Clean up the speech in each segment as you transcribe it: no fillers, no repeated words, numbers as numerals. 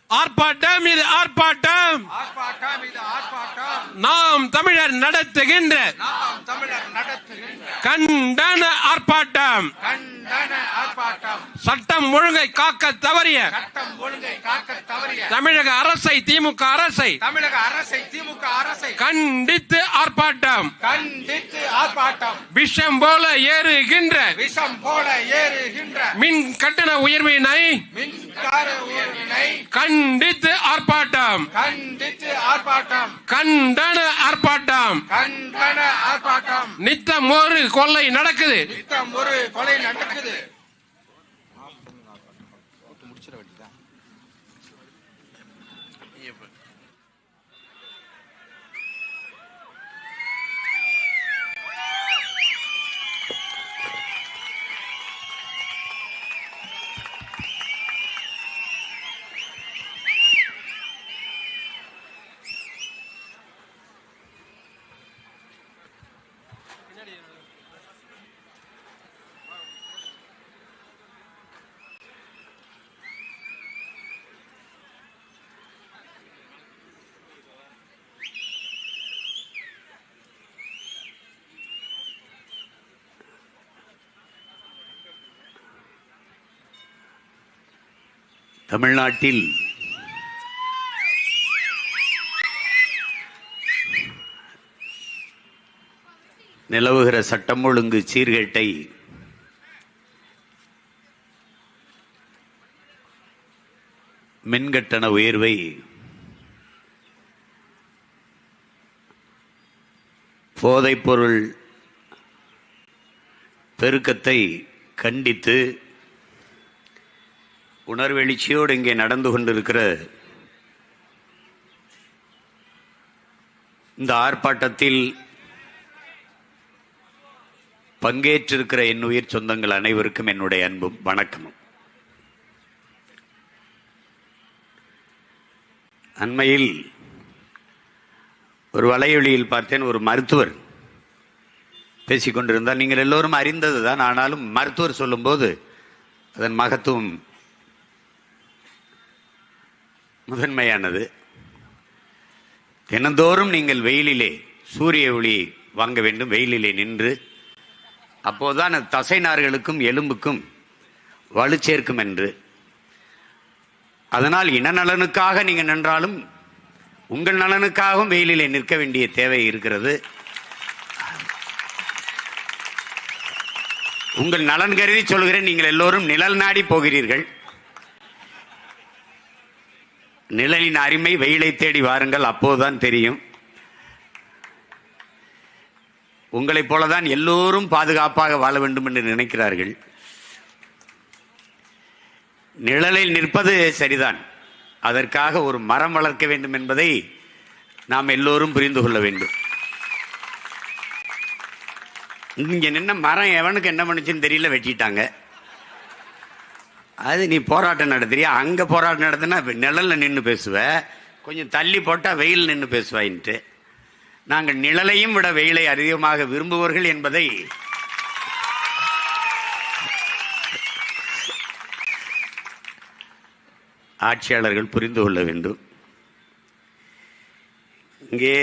ஆர்ப்பாட்டம் இது ஆர்ப்பாட்டம், நாம் தமிழர் நடத்துகின்ற கண்டன ஆர்ப்பாட்டம். சட்டம் ஒழுங்கை காக்க தவறிய தமிழக அரசை திமுக அரசை கண்டித்து ஆர்ப்பாட்டம். விஷம் போல ஏறுகின்ற மின் கட்டண உயர்வினை கண்டித்து ஆர்ப்பாட்டம். கண்டன ஆர்ப்பாட்டம். நித்தம் ஒரு கொள்ளை நடக்குது. தமிழ்நாட்டில் நிலவுகிற சட்டம் ஒழுங்கு சீர்கேட்டை மின்கட்டண உயர்வை போதைப்பொருள் பெருக்கத்தை கண்டித்து உணர்வெழுச்சியோடு இங்கே நடந்து கொண்டிருக்கிற இந்த ஆர்ப்பாட்டத்தில் பங்கேற்றிருக்கிற என் உயிர் சொந்தங்கள் அனைவருக்கும் என்னுடைய அன்பும் வணக்கமும். அண்மையில் ஒரு வலையொலியில் பார்த்தேன், ஒரு மருத்துவர் பேசிக்கொண்டிருந்தால், நீங்கள் எல்லோரும் அறிந்ததுதான், ஆனாலும் மருத்துவர் சொல்லும்போது அதன் மகத்துவம் முதன்மையானது. தினந்தோறும் நீங்கள் வெயிலிலே சூரிய ஒளி வாங்க வேண்டும், வெயிலிலே நின்று, அப்போதுதான் தசை நார்களுக்கும் எலும்புக்கும் வலு சேர்க்கும் என்று. அதனால் இன நலனுக்காக நீங்கள் நின்றாலும் உங்கள் நலனுக்காகவும் வெயிலிலே நிற்க வேண்டிய தேவை இருக்கிறது. உங்கள் நலன் கருதி சொல்கிறேன், நீங்கள் எல்லோரும் நிழல் நாடி போகிறீர்கள். நிழலின் அருமை வெயிலை தேடி வாருங்கள், அப்போதுதான் தெரியும். உங்களைப் போலதான் எல்லோரும் பாதுகாப்பாக வாழ வேண்டும் என்று நினைக்கிறார்கள். நிழலில் நிற்பது சரிதான், அதற்காக ஒரு மரம் வளர்க்க வேண்டும் என்பதை நாம் எல்லோரும் புரிந்து கொள்ள வேண்டும். இங்க நின்ன மரம் எவனுக்கு என்ன பண்ணுச்சுன்னு தெரியல, வெட்டிட்டாங்க. அது நீ போராட்டம் நடத்துறியா? அங்கே போராட்டம் நடத்தினா நிழலில் நின்று பேசுவ, கொஞ்சம் தள்ளி போட்டால் வெயில் நின்று பேசுவாயின்ட்டு. நாங்கள் நிழலையும் விட வெயிலை அதிகமாக விரும்புவர்கள் என்பதை ஆட்சியாளர்கள் புரிந்து கொள்ள வேண்டும். இங்கே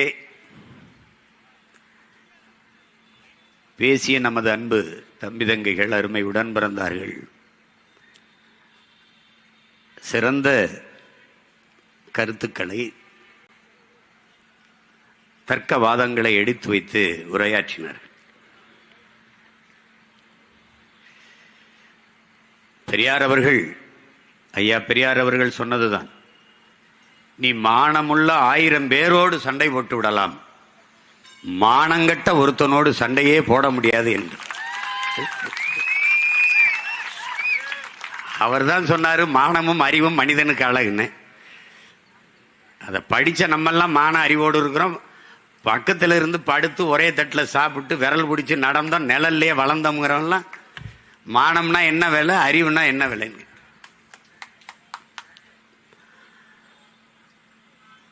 பேசிய நமது அன்பு தம்பி தங்கைகள், அருமை உடன் பிறந்தார்கள், சிறந்த கருத்துக்களை, தர்க்கவாதங்களை எடுத்து வைத்து உரையாற்றினார்கள். பெரியார் அவர்கள், ஐயா பெரியார் அவர்கள் சொன்னதுதான், நீ மானமுள்ள 1000 பேரோடு சண்டை போட்டு விடலாம், மானங்கட்ட ஒருத்தனோடு சண்டையே போட முடியாது என்று. அவர் தான் சொன்னாரு, மானமும் அறிவும் மனிதனுக்கு அழகுன்னு. அதை படிச்ச நம்மெல்லாம் மான அறிவோடு இருக்கிறோம். பக்கத்துல இருந்து படுத்து ஒரே தட்டில் சாப்பிட்டு விரல் பிடிச்சி நடந்தோம், நிழல்லையே வளர்ந்தோங்கிறவெல்லாம் மானம்னா என்ன விலை, அறிவுனா என்ன விலைன்னு.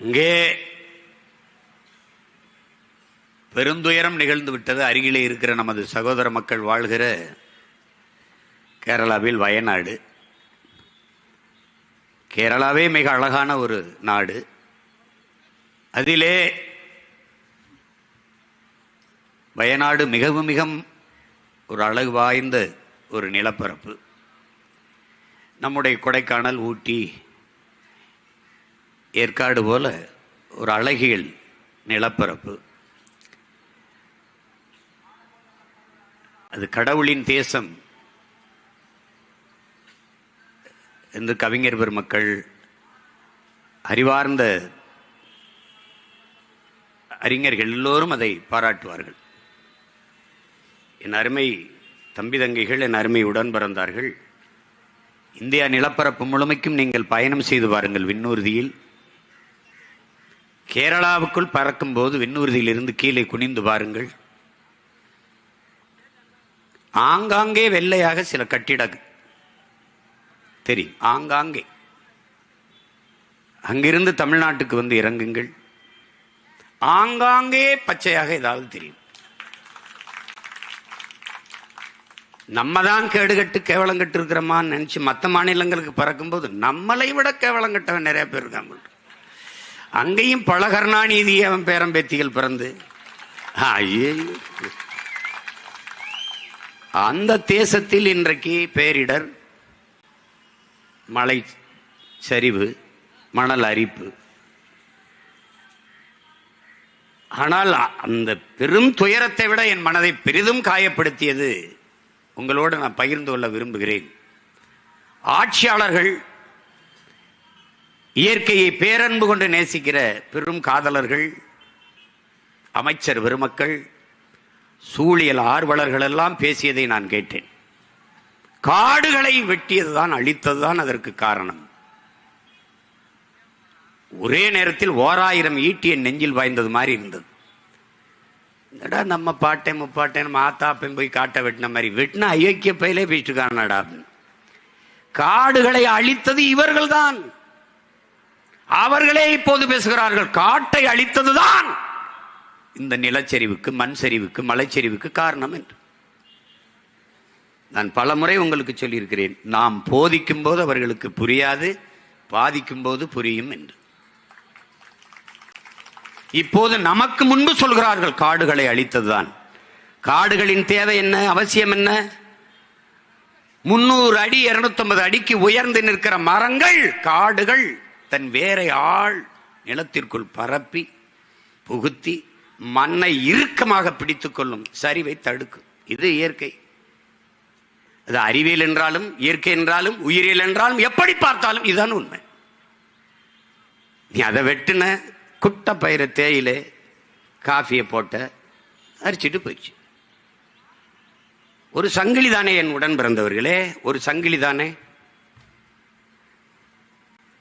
இங்கே பெருந்துயரம் நிகழ்ந்து விட்டது. அருகிலே இருக்கிற நமது சகோதர மக்கள் வாழ்கிற கேரளாவில் வயநாடு. கேரளாவே மிக அழகான ஒரு நாடு. அதிலே வயநாடு மிகவும் மிக ஒரு அழகு வாய்ந்த ஒரு நிலப்பரப்பு. நம்முடைய கொடைக்கானல், ஊட்டி, ஏற்காடு போல ஒரு அழகியல் நிலப்பரப்பு. அது கடவுளின் தேசம் என்று கவிஞர் பெருமக்கள், அறிவார்ந்த அறிஞர்கள் எல்லோரும் அதை பாராட்டுவார்கள். என் அருமை தம்பி தங்கைகள், என் அருமை உடன் பிறந்தார்கள், இந்தியா நிலப்பரப்பு முழுமைக்கும் நீங்கள் பயணம் செய்து பாருங்கள். விண்ணூர்தியில் கேரளாவுக்குள் பறக்கும் போது விண்ணூர்தியில் இருந்து கீழே குனிந்து பாருங்கள். ஆங்காங்கே வெள்ளையாக சில கட்டிட தெரியும், ஆங்காங்கே. அங்கிருந்து தமிழ்நாட்டுக்கு வந்து இறங்குங்கள், ஆங்காங்கே பச்சையாக ஏதாவது தெரியும். நம்ம தான் கேடுகட்டு கேவலங்கட்டு இருக்கிறோமான்னு நினைச்சு மற்ற மாநிலங்களுக்கு பறக்கும்போது நம்மளை விட கேவலங்கட்டவன் நிறைய பேர் இருக்காங்க. அங்கேயும் பல கருணாநிதி அவன் பேரம்பேத்திகள் பிறந்து அந்த தேசத்தில் இன்றைக்கு பேரிடர், மழை சரிவு, மணல் அரிப்பு. ஆனால் அந்த பெரும் துயரத்தை விட என் மனதை பெரிதும் காயப்படுத்தியது உங்களோடு நான் பகிர்ந்து கொள்ள விரும்புகிறேன். ஆட்சியாளர்கள், இயற்கையை பேரன்பு கொண்டு நேசிக்கிற பெரும் காதலர்கள், அமைச்சர் பெருமக்கள், சூழியல் ஆர்வலர்கள் எல்லாம் பேசியதை நான் கேட்டேன். காடுகளை வெட்டியதுதான், அழித்ததுதான் அதற்கு காரணம். ஒரே நேரத்தில் 1000 ஈட்டிய நெஞ்சில் வாய்ந்தது மாதிரி இருந்தது. நம்ம பாட்டேன் முப்பாட்டேன் மாத்தாப்பேன் போய் காட்டை வெட்டின மாதிரி வெட்டின ஐக்கிய பயிலே வீட்டுக்காரனடா. காடுகளை அழித்தது இவர்கள் தான். அவர்களே இப்போது பேசுகிறார்கள், காட்டை அழித்ததுதான் இந்த நிலச்சரிவுக்கு, மண் சரிவுக்கு, மலைச்சரிவுக்கு காரணம் என்று. நான் பல முறை உங்களுக்கு சொல்லியிருக்கிறேன், நாம் போதிக்கும் போது அவர்களுக்கு புரியாது, பாதிக்கும் போது புரியும் என்று. இப்போது நமக்கு முன்பு சொல்கிறார்கள் காடுகளை அழித்ததுதான். காடுகளின் தேவை என்ன, அவசியம் என்ன? 300 அடி 250 அடிக்கு உயர்ந்து நிற்கிற மரங்கள், காடுகள் தன் வேரை ஆள் நிலத்திற்குள் பரப்பி புகுத்தி மண்ணை இறுக்கமாக பிடித்துக் கொள்ளும், சரிவை தடுக்கும். இது இயற்கை. அது அறிவியல் என்றாலும், இயற்கை என்றாலும், உயிரியல் என்றாலும், எப்படி பார்த்தாலும் இதுதான் உண்மை. நீ அதை வெட்டுன குட்ட பயிர தேயிலே காஃபியை போட்ட அரிச்சிட்டு போயிடுச்சு. ஒரு சங்கிலி தானே என் உடன் பிறந்தவர்களே, ஒரு சங்கிலி தானே,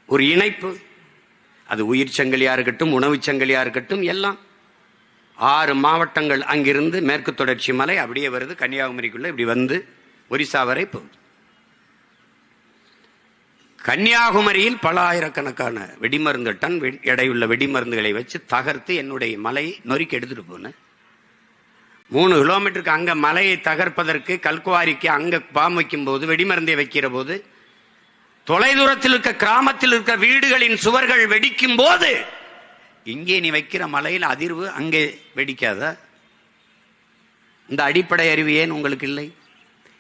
ஒரு இணைப்பு. அது உயிர் சங்கிலியா இருக்கட்டும், உணவு சங்கிலியா இருக்கட்டும், எல்லாம் 6 மாவட்டங்கள் அங்கிருந்து மேற்கு தொடர்ச்சி மலை அப்படியே வருது, கன்னியாகுமரிக்குள்ள இப்படி வந்து ஒரிசா வரை போகுது. கன்னியாகுமரியில் பல ஆயிரக்கணக்கான வெடிமருந்து டன் எடையுள்ள வெடிமருந்துகளை வச்சு தகர்த்து என்னுடைய மலையை நொறுக்கி எடுத்துட்டு போனேன். 3 கிலோமீட்டருக்கு அங்க மலையை தகர்ப்பதற்கு கல்குவாரிக்கு அங்க பாம் வைக்கும் போது, வெடிமருந்தை வைக்கிற போது, தொலைதூரத்தில் இருக்க கிராமத்தில் இருக்க வீடுகளின் சுவர்கள் வெடிக்கும் போது, இங்கே நீ வைக்கிற மலையில் அதிர்வு அங்கே வெடிக்காத? இந்த அடிப்படை அறிவு ஏன் உங்களுக்கு இல்லை?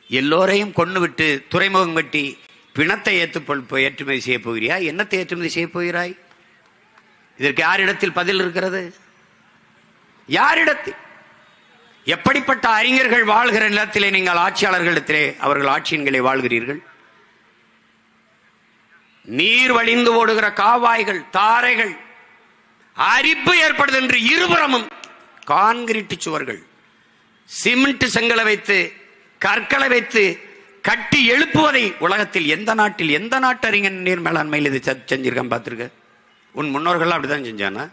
எல்லோரையும் கொண்டு விட்டு துறைமுகம் வெட்டி பிணத்தை ஏற்றுமதி செய்ய போகிறாய்? என்னத்தை ஏற்றுமதி செய்ய போகிறாய்? இதற்கு யாரிடத்தில் பதில் இருக்கிறது? யாரிடத்தில்? எப்படிப்பட்ட அறிஞர்கள் வாழ்கிற நிலத்திலே நீங்கள் ஆட்சியாளர்களிடத்திலே, அவர்கள் ஆட்சியின்களை வாழ்கிறீர்கள்? நீர் வழிந்து ஓடுகிற காவாய்கள், தாரைகள், அரிப்பு ஏற்படுது என்று இருபுறமும் கான்கிரீட் சுவர்கள், சிமெண்ட் செங்கலை வைத்து, கற்களை வைத்து கட்டி எழுப்புவதை உலகத்தில் எந்த நாட்டில், எந்த நாட்டு அறிஞர் நீர் மேலாண்மையில் இது செஞ்சிருக்கான் பார்த்திருக்க? உன் முன்னோர்கள் அப்படிதான் செஞ்சானா?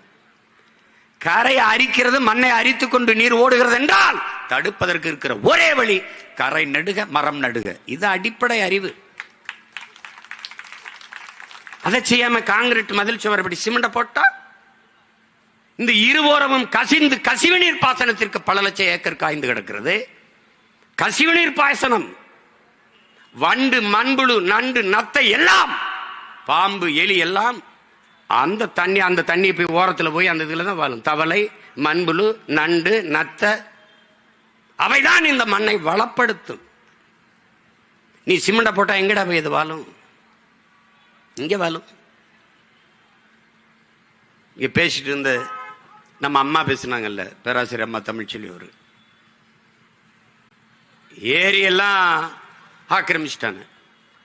கரையை அரிக்கிறது, மண்ணை அரித்துக் கொண்டு நீர் ஓடுகிறது என்றால் தடுப்பதற்கு இருக்கிற ஒரே வழி கரை நடுக, மரம் நடுக. இது அடிப்படை அறிவு. அதை செய்யாம காங்கிரீட் மதில் சுவர் இப்படி சிமெண்ட போட்டா இந்த இருவோரமும் கசிந்து கசிவுநீர் பாசனத்திற்கு பல லட்சம் ஏக்கர் காய்ந்து கிடக்கிறது. கசிவுநீர் பாசனம், வண்டு, மண்புழு, நண்டு, நத்தை எல்லாம், பாம்பு, எலி எல்லாம் அந்த தண்ணி போய் ஓரத்தில் போய் அந்த இதுல தான் வாழும். தவளை, மண்புழு, நண்டு, நத்த, அவைதான் இந்த மண்ணை வளப்படுத்தும். நீ சிமெண்ட போட்டா எங்கடா போய் இது வாழும்? இங்க வாழும். இங்க பேசிட்டு இருந்த நம்ம அம்மா பேசினாங்கல்ல, பேராசிரியர் அம்மா தமிழ்ச்செல்வி, ஒரு ஏரி எல்லாம் ஆக்கிரமிச்சிட்டாங்க.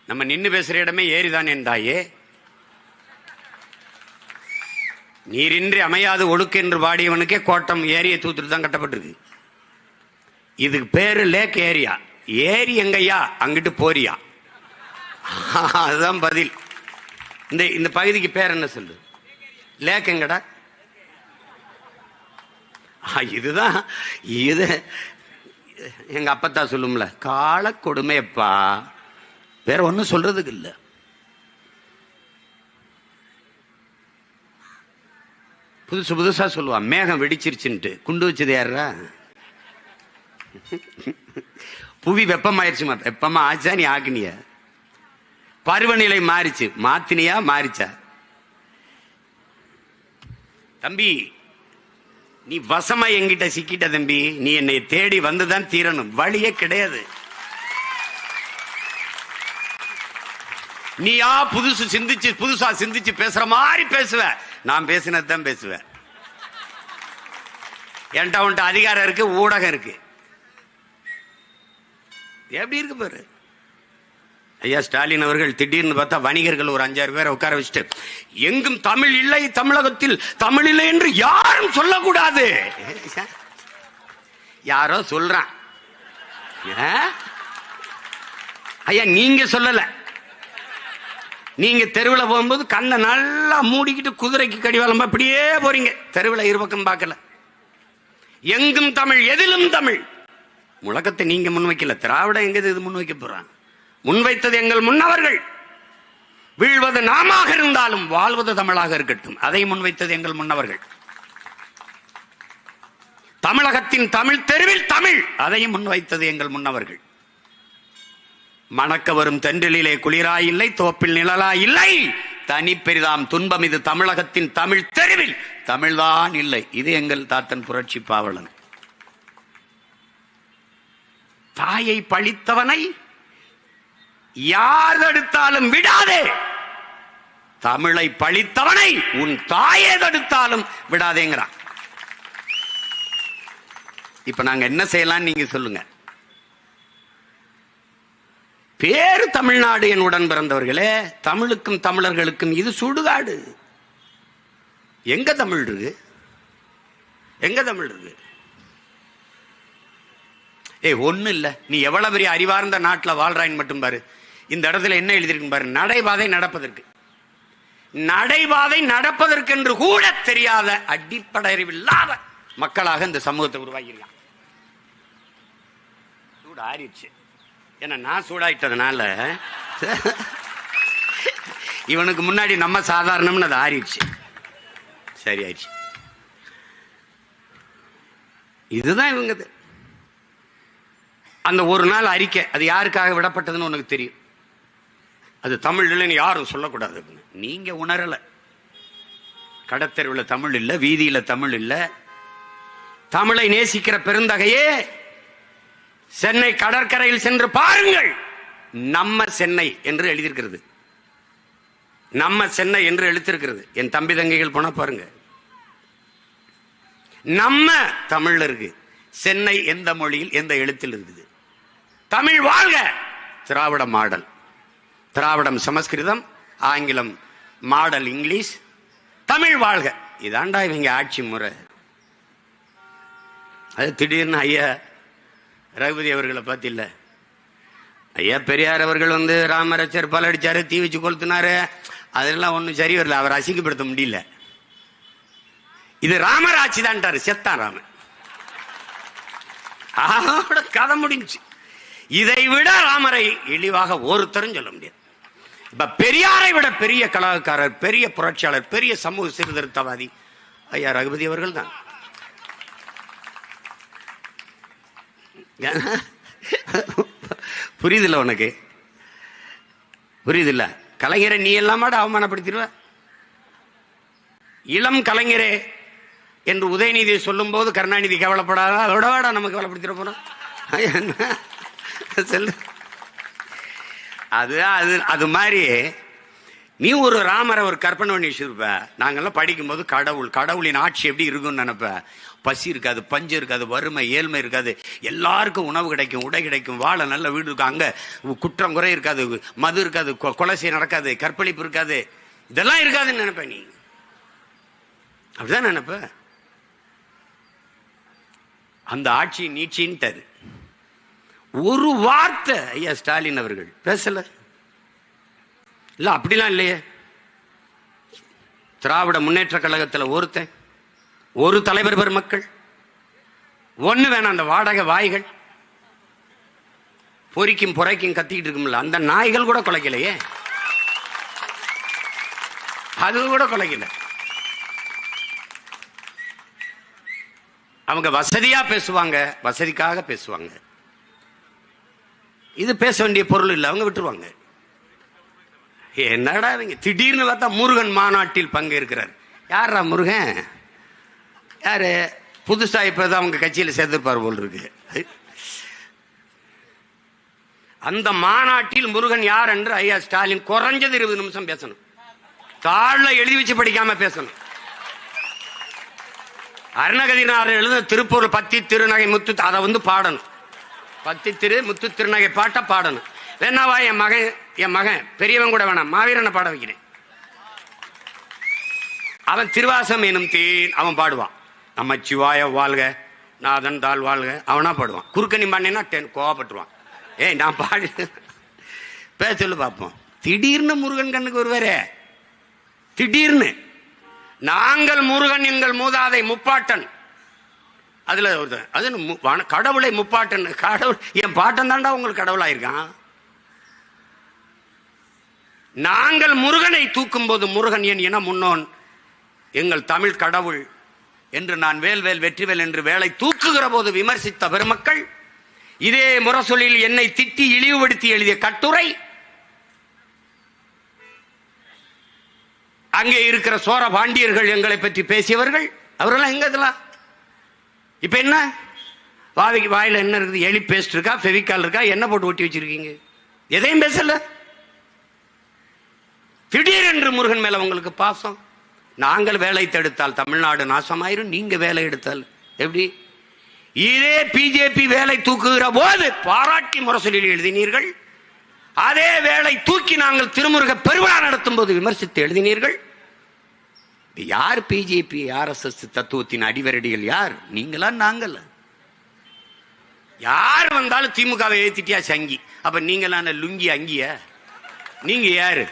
நம்ம நின்று பேசுற இடமே ஏரி தான் என் தாயே. நீரின்றி அமையாது ஒழுக்கு என்று பாடியவனுக்கே கோட்டம் ஏரியை தூத்துட்டு தான் கட்டப்பட்டிருக்கு. இதுக்கு பேரு லேக் ஏரியா. ஏரி எங்கய்யா? அங்கிட்டு போறியா? அதுதான் பதில். இந்த பகுதிக்கு பேர் என்ன சொல்லு? லேக் எங்கடா? இதுதான். இது எங்க அப்பத்தா சொல்லும்ல, கால கொடுமைப்பா, வேற ஒன்னும் சொல்றதுக்கு இல்ல. புதுசா சொல்லுவான், மேகம் வெடிச்சிருச்சுன்ட்டு. குண்டு வச்சது யாரா? புவி வெப்பமாயிருச்சுமா. வெப்பமா ஆச்சா? நீ ஆக்குனிய? பருவநிலை மாறிச்சு, மாத்தினியா மாறிச்சா? தம்பி, நீ வசமா எங்கிட்ட சிக்கிட்ட தம்பி. நீ என்னை தேடி வந்துதான் தீரணும், வழியே கிடையாது. நீயா புதுசா சிந்திச்சு பேசுற மாதிரி பேசுவ. நான் பேசினதுதான் பேசுவேன். என்கிட்ட உன்ட்ட அதிகாரம் இருக்கு, ஊடகம் இருக்கு. எப்படி இருக்கு பாரு. ஐயா ஸ்டாலின் அவர்கள் திடீர்னு பார்த்தா வணிகர்கள் ஒரு 5-6 பேரை உட்கார வச்சுட்டு, எங்கும் தமிழ் இல்லை, தமிழகத்தில் தமிழ் இல்லை என்று யாரும் சொல்லக்கூடாது. யாரோ சொல்றான். ஐயா நீங்க சொல்லல. நீங்க தெருவில் போகும்போது கண்ணை நல்லா மூடிக்கிட்டு குதிரைக்கு கடிவாளம் அப்படியே போறீங்க. தெருவில் இருபக்கம் பார்க்கல. எங்கும் தமிழ், எதிலும் தமிழ். முழக்கத்தை நீங்க முன்வைக்கல. திராவிட எங்க இது முன்வைக்க போறான்? முன்வைத்தது எங்கள் முன்னவர்கள். வீழ்வது நாமாக இருந்தாலும் வாழ்வது தமிழாக இருக்கட்டும், அதை முன்வைத்தது எங்கள் முன்னவர்கள். தமிழகத்தின் தமிழ் தெருவில் தமிழ், அதையும் முன்வைத்தது எங்கள் முன்னவர்கள். மணக்க வரும் தென்றலிலே குளிராய் இல்லை, தோப்பில் நிழலாய் இல்லை, தனி பெரிதாம் துன்பம் இது தமிழகத்தின் தமிழ் தெருவில் தமிழ்தான் இல்லை. இது எங்கள் தாத்தன் புரட்சி பாவலன். தாயை பழித்தவனை யார் தடுத்தாலும் விடாதே, தமிழை பழித்தவனை உன் தாயை தடுத்தாலும் விடாதேங்கிறான். இப்ப நாங்க என்ன செய்யலாம் நீங்க சொல்லுங்க. பேரு தமிழ்நாடு என் உடன் பிறந்தவர்களே. தமிழுக்கும் தமிழர்களுக்கும் இது சுடுகாடு. எங்க தமிழ் இருக்கு? எங்க தமிழ் இருக்கு? ஒண்ணு இல்ல. நீ எவ்வளவு பெரிய அறிவார்ந்த நாட்டில் வாழ்றாயின்னு மட்டும் பாரு. இந்த இடத்துல என்ன எழுதியிருக்கு பாரு, நடைபாதை நடப்பதற்கு. நடைபாதை நடப்பதற்கென்று கூட தெரியாத அடிப்படை அறிவில்லாத மக்களாக இந்த சமூகத்தை உருவாகியிருக்கான். சூடு ஆறிடுச்சு. ஏன்னா நான் சூடாயிட்டதுனால இவனுக்கு முன்னாடி நம்ம சாதாரணம்னு அது ஆறிடுச்சு. சரி ஆயிடுச்சு. இதுதான் இவங்க. அந்த ஒரு நாள் அறிக்கை அது யாருக்காக விடப்பட்டதுன்னு உனக்கு தெரியும். அது தமிழ் இல்லைன்னு யாரும் சொல்லக்கூடாது. நீங்க உணரல. கடத்தெருவில் தமிழ் இல்ல, வீதியில தமிழ் இல்ல. தமிழை நேசிக்கிற பெருந்தகையே, சென்னை கடற்கரையில் சென்று பாருங்கள். நம்ம சென்னை என்று எழுதியிருக்கிறது. நம்ம சென்னை என்று எழுத்திருக்கிறது. என் தம்பி தங்கைகள் போனா பாருங்க. நம்ம தமிழ்ல இருக்கு. சென்னை எந்த மொழியில் எந்த எழுத்தில் இருக்குது? தமிழ் வாழ்க. திராவிட மாடல். திராவிடம் சமஸ்கிருதம், ஆங்கிலம் மாடல் இங்கிலீஷ், தமிழ் வாழ்க. இதாண்டா இவங்க ஆட்சி முறை. அது திடீர்னு ஐயா ரகுபதி அவர்களை பார்த்து இல்ல, ஐயா பெரியார் அவர்கள் ராமரச்சர் பலடிச்சாரு, தீ வச்சு கொளுத்தினாரு, அதெல்லாம் ஒன்றும் சரி வரல, அவர் அசிங்கப்படுத்த முடியல. இது ராமர் ஆட்சி தான்ட்டாரு. செத்தான் ராமன். கதை முடிஞ்சு. இதை விட ராமரை இழிவாக ஒருத்தரும் சொல்ல முடியாது. இப்ப பெரியாரை விட பெரிய கலாக்காரர், பெரிய புரட்சியாளர், பெரிய சமூக சீர்திருத்தவாதி ஐயா ரகுபதி அவர்கள் தான். புரியுதில்ல உனக்கு? புரியுதில்ல? கலைஞரை நீ எல்லாமாட அவமானப்படுத்திடுவ. இளம் கலைஞரே என்று உதயநிதியை சொல்லும் போது கருணாநிதி கவலைப்படாத, அதோட வாடா நம்ம கவலைப்படுத்திட போறோம். சொல்லு. அது மாதிரி நீ ஒரு ராமரை ஒரு கற்பனை பண்ணி வச்சிருப்ப. நாங்கெல்லாம் படிக்கும்போது கடவுளின் ஆட்சி எப்படி இருக்கும்னு நினைப்ப. பசி இருக்காது, பஞ்சம் இருக்காது, வறுமை ஏழ்மை இருக்காது, எல்லாருக்கும் உணவு கிடைக்கும், உடை கிடைக்கும், வாழ நல்ல வீடு இருக்கும், அங்க குற்றம் குறை இருக்காது, மது இருக்காது, கொலை செய்ய நடக்காது, கற்பழிப்பு இருக்காது, இதெல்லாம் இருக்காதுன்னு நினைப்ப. நீ அப்படிதான் நினைப்ப. அந்த ஆட்சி நீட்சின்ட்டாரு. ஒரு வார்த்தை ஐயா ஸ்டாலின் அவர்கள் பேசல. இல்ல அப்படிலாம் இல்லையே. திராவிட முன்னேற்ற கழகத்தில் ஒருத்தன், ஒரு தலைவர் பெருமக்கள் ஒண்ணு வேணாம். அந்த வாடகை வாய்கள் பொறிக்கும் புரைக்கும் கத்திக்கிட்டு இருக்கும்ல, அந்த நாய்கள் கூட குலைக்கலையே. அது கூட குலைக்கல. அவங்க வசதியா பேசுவாங்க, வசதிக்காக பேசுவாங்க. இது பேச வேண்டிய பொருள் இல்லை, அவங்க விட்டுருவாங்க. என்னடா இவங்க திடீர்னு பார்த்தா முருகன் மாநாட்டில் பங்கேற்கிறார். யாரா முருகன்? யாரு? புதுசா இப்பதான் அவங்க கட்சியில் சேர்த்திருப்பார் போல் இருக்கு. அந்த மாநாட்டில் முருகன் யார் என்று ஐயா ஸ்டாலின் குறைஞ்சது 20 நிமிஷம் பேசணும். தாழ்ல எழுதி வச்சு படிக்காம பேசணும். அருணகிரிநாதர் எழுத திருப்பூர் பத்தி திருநகை முத்து அதை பாடணும். பத்தி திரு முத்து திருநகை பாட்ட பாடணும். வேணாவா என் மகன் பெரியவன் கூட வேணாம், மாவீரனை பாட வைக்கிறேன். அவன் திருவாசம் எனும் தேன் அவன் பாடுவான். நம்ம சிவாய வாழ்க, நாதன் தாழ் வாழ்க, அவனா பாடுவான். குறுக்கணி பாண்டினா கோவப்பட்டுருவான். ஏய் நான் பாடு பேச பார்ப்போம். திடீர்னு முருகன் கண்ணுக்கு வருவாரே, திடீர்னு. நாங்கள் முருகன் எங்கள் மூதாதை முப்பாட்டன், அதுல அது கடவுளை முப்பாட்டன். கடவுள் என் பாட்டன் தாண்டா உங்களுக்கு கடவுளாயிருக்கான். நாங்கள் முருகனை தூக்கும் போது முருகன் என் இன முன்னோன், எங்கள் தமிழ் கடவுள் என்று நான் வேல்வேல் வெற்றிவேல் என்று வேலை தூக்குகிற போது விமர்சித்த பெருமக்கள் இதே முரசொலியில் என்னை திட்டி இழிவுபடுத்தி எழுதிய கட்டுரை, அங்கே இருக்கிற சோர பாண்டியர்கள் எங்களை பற்றி பேசியவர்கள், அவரெல்லாம் எங்க இதெல்லாம்? இப்ப என்ன வாயில என்ன இருக்குது? எலி பேஸ்ட் இருக்கா, ஃபெவிகால் இருக்கா, என்ன போட்டு ஒட்டி வச்சிருக்கீங்க? எதையும் பேசல. திடீரென்று முருகன் மேல உங்களுக்கு பாசம். நாங்கள் வேலை தடுத்தால் தமிழ்நாடு நாசமாயிரும், நீங்க வேலை எடுத்தால் எப்படி? இதே பிஜேபி வேலை தூக்குகிற போது பாராட்டி முரசொலியில் எழுதினீர்கள். அதே வேலை தூக்கி நாங்கள் திருமுருக பெருவிழா நடத்தும் போது விமர்சித்து எழுதினீர்கள். யார் பிஜேபி RSS தத்துவத்தின் அடிவரடிகள்? யார்? நீங்களா நாங்கள? யார் வந்தாலும் திமுகவை ஏத்திட்டியா சங்கி. அப்ப நீங்களான லுங்கி அங்கிய? நீங்க யாரு?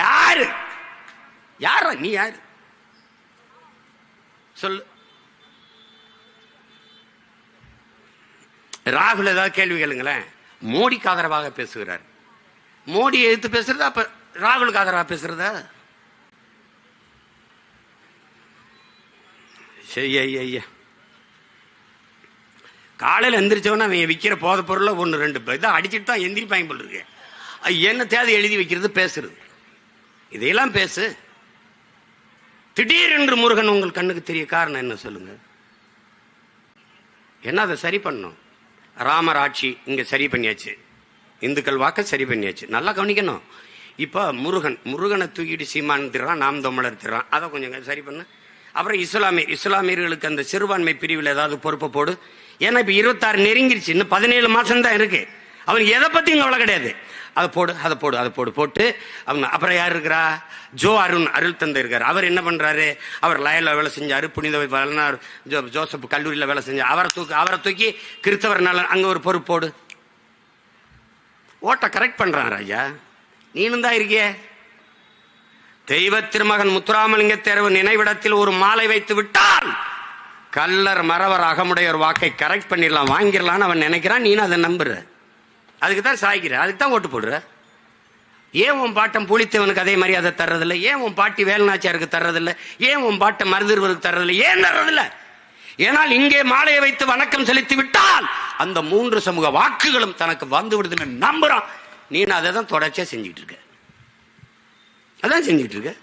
யாரு? யார நீ? யாரு சொல்லு. ராகுல் ஏதாவது கேள்வி கேளுங்களேன். மோடிக்கு ஆதரவாக பேசுகிறார். மோடியை எதிர்த்து பேசுறது அப்ப ராகுலுக்கு ஆதரவாக பேசுறதா? ஐயா காலையில் எந்திரிச்சவன அவன் விற்கிற போத பொருளை 1-2 இதை அடிச்சுட்டு தான் எந்திரிப்பாங்க போல் இருக்கு. என்ன தேதி எழுதி வைக்கிறது, பேசுறது, இதையெல்லாம் பேசு. திடீரென்று முருகன் உங்கள் கண்ணுக்கு தெரிய காரணம் என்ன சொல்லுங்க? என்ன அதை சரி பண்ணும்? ராமர் ஆட்சி இங்க சரி பண்ணியாச்சு, இந்துக்கள் வாக்க சரி பண்ணியாச்சு. நல்லா கவனிக்கணும். இப்ப முருகனை தூக்கிட்டு சீமான் திறான், நாம் தமிழர் திறான், அதை கொஞ்சம் சரி பண்ண. அப்புறம் இஸ்லாமியர்களுக்கு அந்த சிறுபான்மை பிரிவில் ஏதாவது பொறுப்பை போடு. ஏன்னா இப்ப 26 நெருங்கிருச்சு, இன்னும் 17 மாசம் தான் இருக்கு. அவனுக்கு எதை பத்தியும் கவலை கிடையாது. அதை போடு போட்டு அவங்க. அப்புறம் யார் இருக்கிறா? ஜோ அருள் தந்தை இருக்காரு. அவர் என்ன பண்றாரு? அவர் லயல வேலை செஞ்சாரு, புனித ஜோசப் கல்லூரியில் வேலை செஞ்சார். அவரை தூக்கி கிறிஸ்தவர் நலன் அங்க ஒரு பொறுப்பு போடு. ஓட்ட கரெக்ட் பண்றான் ராஜா. நீனும் தான் இருக்கிய. தெய்வ திருமகன் முத்துராமலிங்க தேர்வு நினைவிடத்தில் ஒரு மாலை வைத்து விட்டால் கல்லர் மறவர் அகமுடையோர் வாக்கை கரெக்ட் பண்ணிடலாம், வாங்கிடலான்னு அவன் நினைக்கிறான். நீனும் அதை நம்புற, அதுக்கு தான் சாய்க்கிற, அதுக்கு தான் ஓட்டு போடுற. ஏன் உன் பாட்டம் புலித்தேவனுக்கு அதே மரியாதை தர்றதில்லை? ஏன் உன் பாட்டி வேலுநாச்சியாருக்கு தர்றதில்லை? ஏன் உன் பாட்டம் மருதிருவருக்கு தர்றதில்லை? ஏன் தர்றதில்லை? ஏனால் இங்கே மாலையை வைத்து வணக்கம் செலுத்தி விட்டால் அந்த 3 சமூக வாக்குகளும் தனக்கு வந்து விடுதுன்னு நம்புறான். நீ அதை தான் தொடர்ச்சியா செஞ்சுட்டு இருக்க. அதான் செஞ்சுட்டு இருக்க.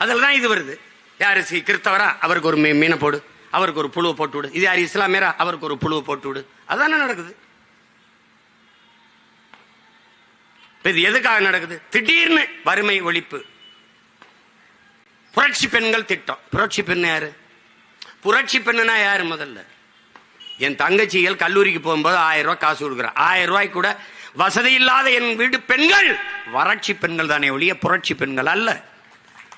அதில் தான் இது வருது. யாரு கிறிஸ்தவரா, அவருக்கு ஒரு மீனை போடு, அவருக்கு ஒரு புழுவை போட்டு விடு. இது யாரு இஸ்லாமியரா, அவருக்கு ஒரு புழுவை போட்டு விடு. அதானே நடக்குது. இது எதுக்காக நடக்குது? திடீர்னு வறுமை ஒழிப்பு, புரட்சி பெண்கள் திட்டம். புரட்சி பெண் யாரு? புரட்சி பெண்ணுனா யாரு? முதல்ல என் தங்கச்சிகள் கல்லூரிக்கு போகும்போது 1000 ரூபாய் காசு கொடுக்குறேன். 1000 ரூபாய் கூட வசதி இல்லாத என் வீட்டு பெண்கள் வறட்சி பெண்கள் தானே ஒழிய புரட்சி பெண்கள் அல்ல.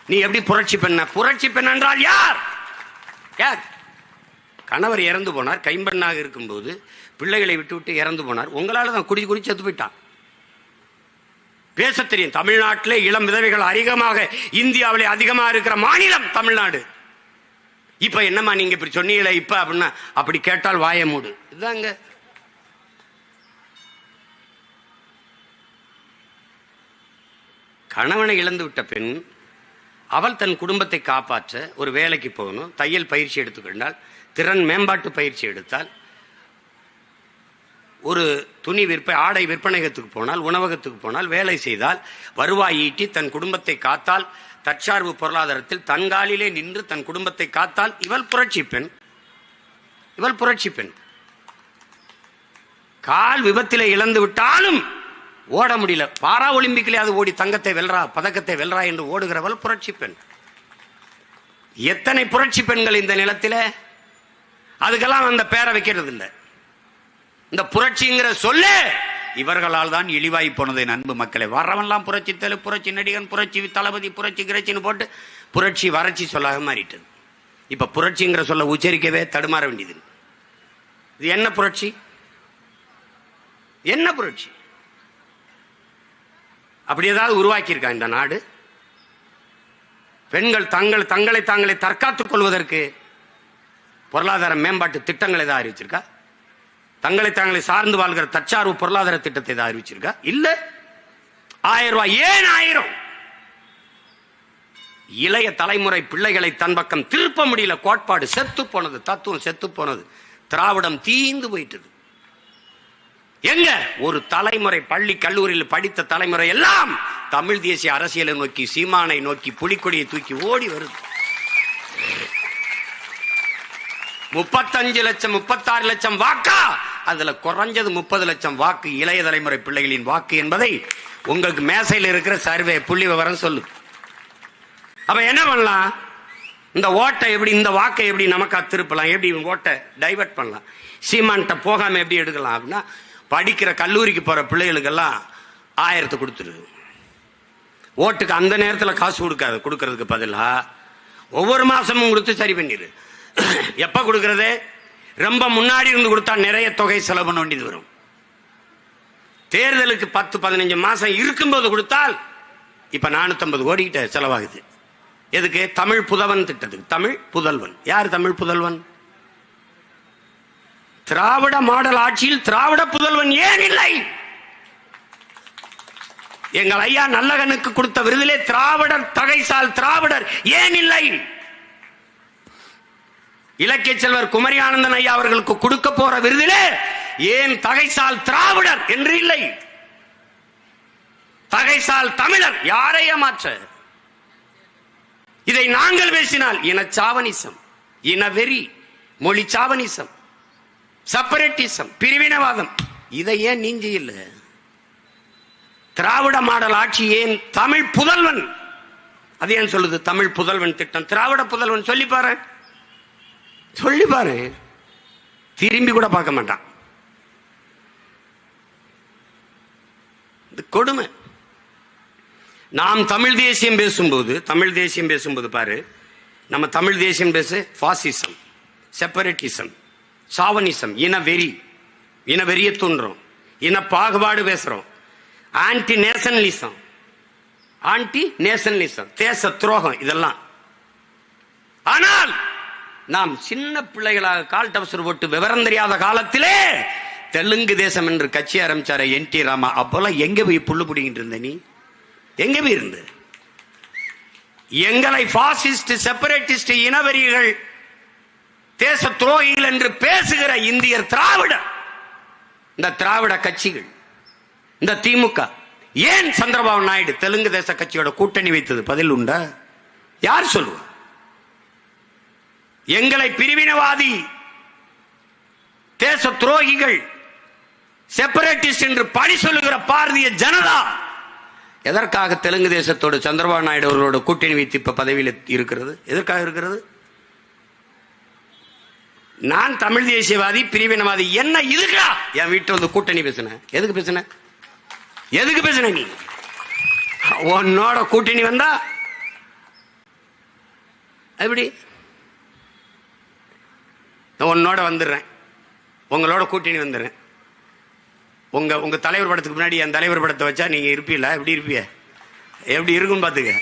நீ எப்படி புரட்சி பெண்ண? புரட்சி பெண் என்றால் யார்? யார்? கணவர் இறந்து போனார், கைம்பெண்ணாக இருக்கும்போது பிள்ளைகளை விட்டு விட்டு இறந்து போனார். உங்களால தான் குடிச்சு குடிச்சு செத்து போயிட்டான். பேச தெரியும். தமிழ்நாட்டிலே இளம் விதவைகள் அதிகமாக, இந்தியாவிலே அதிகமாக இருக்கிற மாநிலம் தமிழ்நாடு. இப்ப என்னமா நீங்க இப்படி சொன்னீங்களே இப்ப அப்படின்னா, அப்படி கேட்டால் வாய மூடு. இதுதாங்க கணவனை இழந்து விட்ட பெண், அவள் தன் குடும்பத்தை காப்பாற்ற ஒரு வேலைக்கு போகணும், தையல் பயிற்சி எடுத்துக்கொண்டால், திறன் மேம்பாட்டு பயிற்சி எடுத்தால், ஒரு துணி ஆடை விற்பனையகத்துக்கு போனால், உணவகத்துக்கு போனால், வேலை செய்தால், வருவாய் ஈட்டி தன் குடும்பத்தை காத்தால், தற்சார்பு பொருளாதாரத்தில் தன்காலிலே நின்று தன் குடும்பத்தை காத்தால், இவள் புரட்சி பெண். இவள் புரட்சி பெண். கால் விபத்திலே இழந்து விட்டாலும் ஓட முடியல, பாரா ஒலிம்பிக்கிலே அது ஓடி தங்கத்தை வெல்றா, பதக்கத்தை வெல்றா என்று ஓடுகிறவள் புரட்சி பெண். எத்தனை புரட்சி பெண்கள் இந்த நிலத்திலே! அதுக்கெல்லாம் அந்த பேரை வைக்கிறது இல்லை. இந்த புரட்சிங்கிற சொல்ல இவர்களால் தான் இழிவாய் போனது. அன்பு மக்களை, வரவெல்லாம் புரட்சி தெலு, புரட்சி நடிகன், புரட்சி தளபதி, புரட்சி கிரட்சின்னு போட்டு புரட்சி வறட்சி சொல்லாக மாறிட்டது. இப்ப புரட்சிங்கிற சொல்ல உச்சரிக்கவே தடுமாற வேண்டியது. இது என்ன புரட்சி? என்ன புரட்சி? அப்படி ஏதாவது உருவாக்கி இருக்கா இந்த நாடு? பெண்கள் தங்களை தாங்களே தற்காத்துக் கொள்வதற்கு பொருளாதார மேம்பாட்டு திட்டங்களை தான் அறிவிச்சிருக்கா? தங்களை தாங்களை சார்ந்து வாழ்கிற தற்சார்பு பொருளாதார திட்டத்தை தான் அறிவிச்சிருக்கா? இல்ல. 1000 ரூபாய். ஏன் 1000? இளைய தலைமுறை பிள்ளைகளை தன் பக்கம் திருப்ப முடியல. கோட்பாடு செத்து போனது, தத்துவம் செத்து போனது, திராவிடம் தீந்து போயிட்டது. எங்க ஒரு தலைமுறை பள்ளி கல்லூரியில் படித்த தலைமுறை எல்லாம் தமிழ் தேசிய அரசியலை நோக்கி, சீமானை நோக்கி, புலிக்கொடியை தூக்கி ஓடி வருது. 35 லட்சம் 36 லட்சம் வாக்கா? அதுல குறைஞ்சது 30 லட்சம் வாக்கு இளைய தலைமுறை பிள்ளைகளின் வாக்கு என்பதை உங்களுக்கு மேசையில் இருக்கிற சர்வே புள்ளி விவரம் சொல்லு. அப்ப என்ன பண்ணலாம்? இந்த ஓட்டை எப்படி, இந்த வாக்கை எப்படி நமக்கு திருப்பலாம், எப்படி ஓட்டை டைவர்ட் பண்ணலாம், சீமான்ட்ட போகாம எப்படி எடுக்கலாம் அப்படின்னா, படிக்கிற கல்லூரிக்கு போற பிள்ளைகளுக்கெல்லாம் 1000 கொடுத்துரு. ஓட்டுக்கு அந்த நேரத்தில் காசு கொடுக்கறதுக்கு பதிலா ஒவ்வொரு மாசமும் கொடுத்து சரி பண்ணிடு. எப்ப கொடுக்கறது? ரொம்ப முன்னாடி இருந்து கொடுத்தா நிறைய தொகை செலவு பண்ண வேண்டியது வரும். தேர்தலுக்கு 10-15 மாசம் இருக்கும்போது கொடுத்தால் இப்ப 450 கோடி கிட்ட செலவாகுது. எதுக்கு? தமிழ் புதல்வன் திட்டத்துக்கு. தமிழ் புதல்வன் யார்? தமிழ் புதல்வன் திராவிட மாடல் ஆட்சியில் திராவிட புதல்வன் ஏன் இல்லை? எங்கள் ஐயா நல்லகனுக்கு கொடுத்த விருதிலே திராவிடர் தகைசால் திராவிடர் ஏன் இல்லை? இலக்கிய செல்வர் குமரி ஆனந்தன் ஐயா அவர்களுக்கு கொடுக்க போற விருதிலே ஏன் தகைசால் திராவிடர் என்று இல்லை? தகைசால் தமிழர். யாரை ஏமாற்ற? இதை நாங்கள் பேசினால் இனச்சாவனிசம், இனவெறி, மொழி சாவனிசம், செப்பரேட்டிசம், பிரிவினவாதம். இதை ஏன் நீங்க இல்ல? திராவிட மாடல் ஆட்சி ஏன்? தமிழ் புதல்வன். அது ஏன் சொல்லுது தமிழ் புதல்வன் திட்டம்? திராவிட புதல்வன் சொல்லி பாரு, சொல்லி பாரு. திரும்பி கூட பார்க்க மாட்டான். கொடுமை. நாம் தமிழ் தேசியம் பேசும்போது பாரு, நம்ம தமிழ் தேசியம் பேசு பாசிசம், செப்பரேட்டிசம், சாவனிசம், இனவெறிய தூண்டுறோம், இன பாகுபாடு பேசுறோம், ஆன்டி நேஷனலிசம், தேச துரோகம், இதெல்லாம். ஆனால் நாம் சின்ன பிள்ளைகளாக கால் டப்சர் போட்டு விவரம் தெரியாத காலத்திலே தெலுங்கு தேசம் என்று கட்சி ஆரம்பிச்சார என்.டி. ராமா, அப்போல்லாம் எங்க போய் புல்லு பிடிங்கிட்டு இருந்த நீ? எங்க போய் இருந்த? எங்களை பாசிஸ்ட், செப்பரேட்டிஸ்ட், இனவெறிகள், தேச துரோகிகள் என்று பேசுகிற இந்தியர் திராவிடர், இந்த திராவிட கட்சிகள், இந்த திமுக ஏன் சந்திரபாபு நாயுடு தெலுங்கு தேச கட்சியோட கூட்டணி வைத்தது? பதில் உண்டா? யார் சொல்லுவா? எங்களை பிரிவினவாதி, தேச துரோகிகள், செப்பரேட்டிஸ்ட் என்று பழி சொல்லுகிற பாரதிய ஜனதா எதற்காக தெலுங்கு தேசத்தோடு சந்திரபாபு நாயுடு அவர்களோட கூட்டணி வைத்து இப்ப பதவியில் இருக்கிறது? எதற்காக இருக்கிறது? நான் தமிழ் தேசியவாதி, பிரிவினவாதி, என்ன இதுக்கா என் வீட்டில் வந்து கூட்டணி பேசுன? எதுக்கு பேசுன? எதுக்கு பேசுன? நீ உன்னோட கூட்டணி வந்தா எப்படி? உன்னோட வந்துடுறேன், உங்களோட கூட்டணி வந்துடுறேன். உங்க தலைவர் படத்துக்கு முன்னாடி என் தலைவர் படத்தை வச்சா நீங்க இருப்பீல? எப்படி இருப்பீங்க? எப்படி இருக்கும் பாத்துக்க.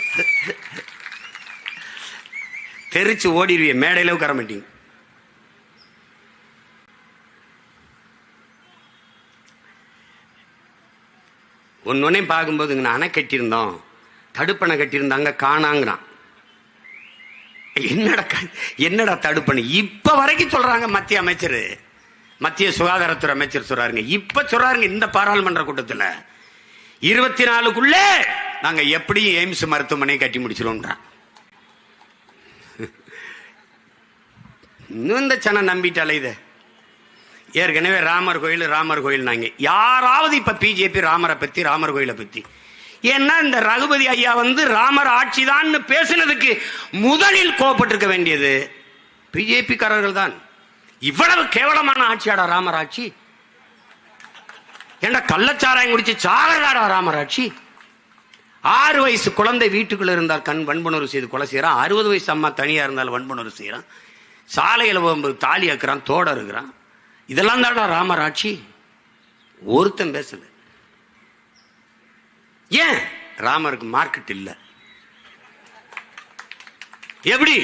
தெரிச்சு ஓடிடுவீங்க, மேடையில உட்கார மாட்டீங்க. ஒன்னொன்னே பார்க்கும்போது அணை கட்டியிருந்தோம், தடுப்பணை கட்டியிருந்தாங்க, காணாங்கிறான். என்னடா தடுப்பணை? இப்ப வரைக்கும் சொல்றாங்க மத்திய அமைச்சர், மத்திய சுகாதாரத்துறை அமைச்சர் சொல்றாருங்க. இப்ப சொல்றாருங்க இந்த பாராளுமன்ற கூட்டத்தில் 24க்குள்ள நாங்க எப்படியும் எய்ம்ஸ் மருத்துவமனை கட்டி முடிச்சிருவோம். இன்னும் இந்த சனம் நம்பிட்டாலே இதை. ஏற்கனவே ராமர் கோயில் நாங்க யாராவது இப்ப பிஜேபி ராமரை பத்தி, ராமர் கோயிலை பத்தி, ஏன்னா இந்த ரகுபதி ஐயா வந்து ராமர் ஆட்சி தான் பேசினதுக்கு முதலில் கோபப்பட்டிருக்க வேண்டியது பிஜேபி காரர்கள் தான். இவ்வளவு கேவலமான ஆட்சியாடா ராமர் ஆட்சி? ஏன்னா கள்ளச்சாராயம் குடிச்சு சாகராடா ராமர் ஆட்சி? 6 வயசு குழந்தை வீட்டுக்குள்ள இருந்தால் வன்புணர்வு செய்து கொலை செய்யறான். 60 வயசு அம்மா தனியா இருந்தால் வன்புணர்வு செய்யறான். சாலையில போகும்போது தாலி அக்கிறான், தோட இருக்கிறான். இதெல்லாம் தான்டா ராமர் ஆட்சி. ஒருத்தன் பேசல. ஏன்? ராமருக்கு மார்க்கெட் இல்ல. எப்படி?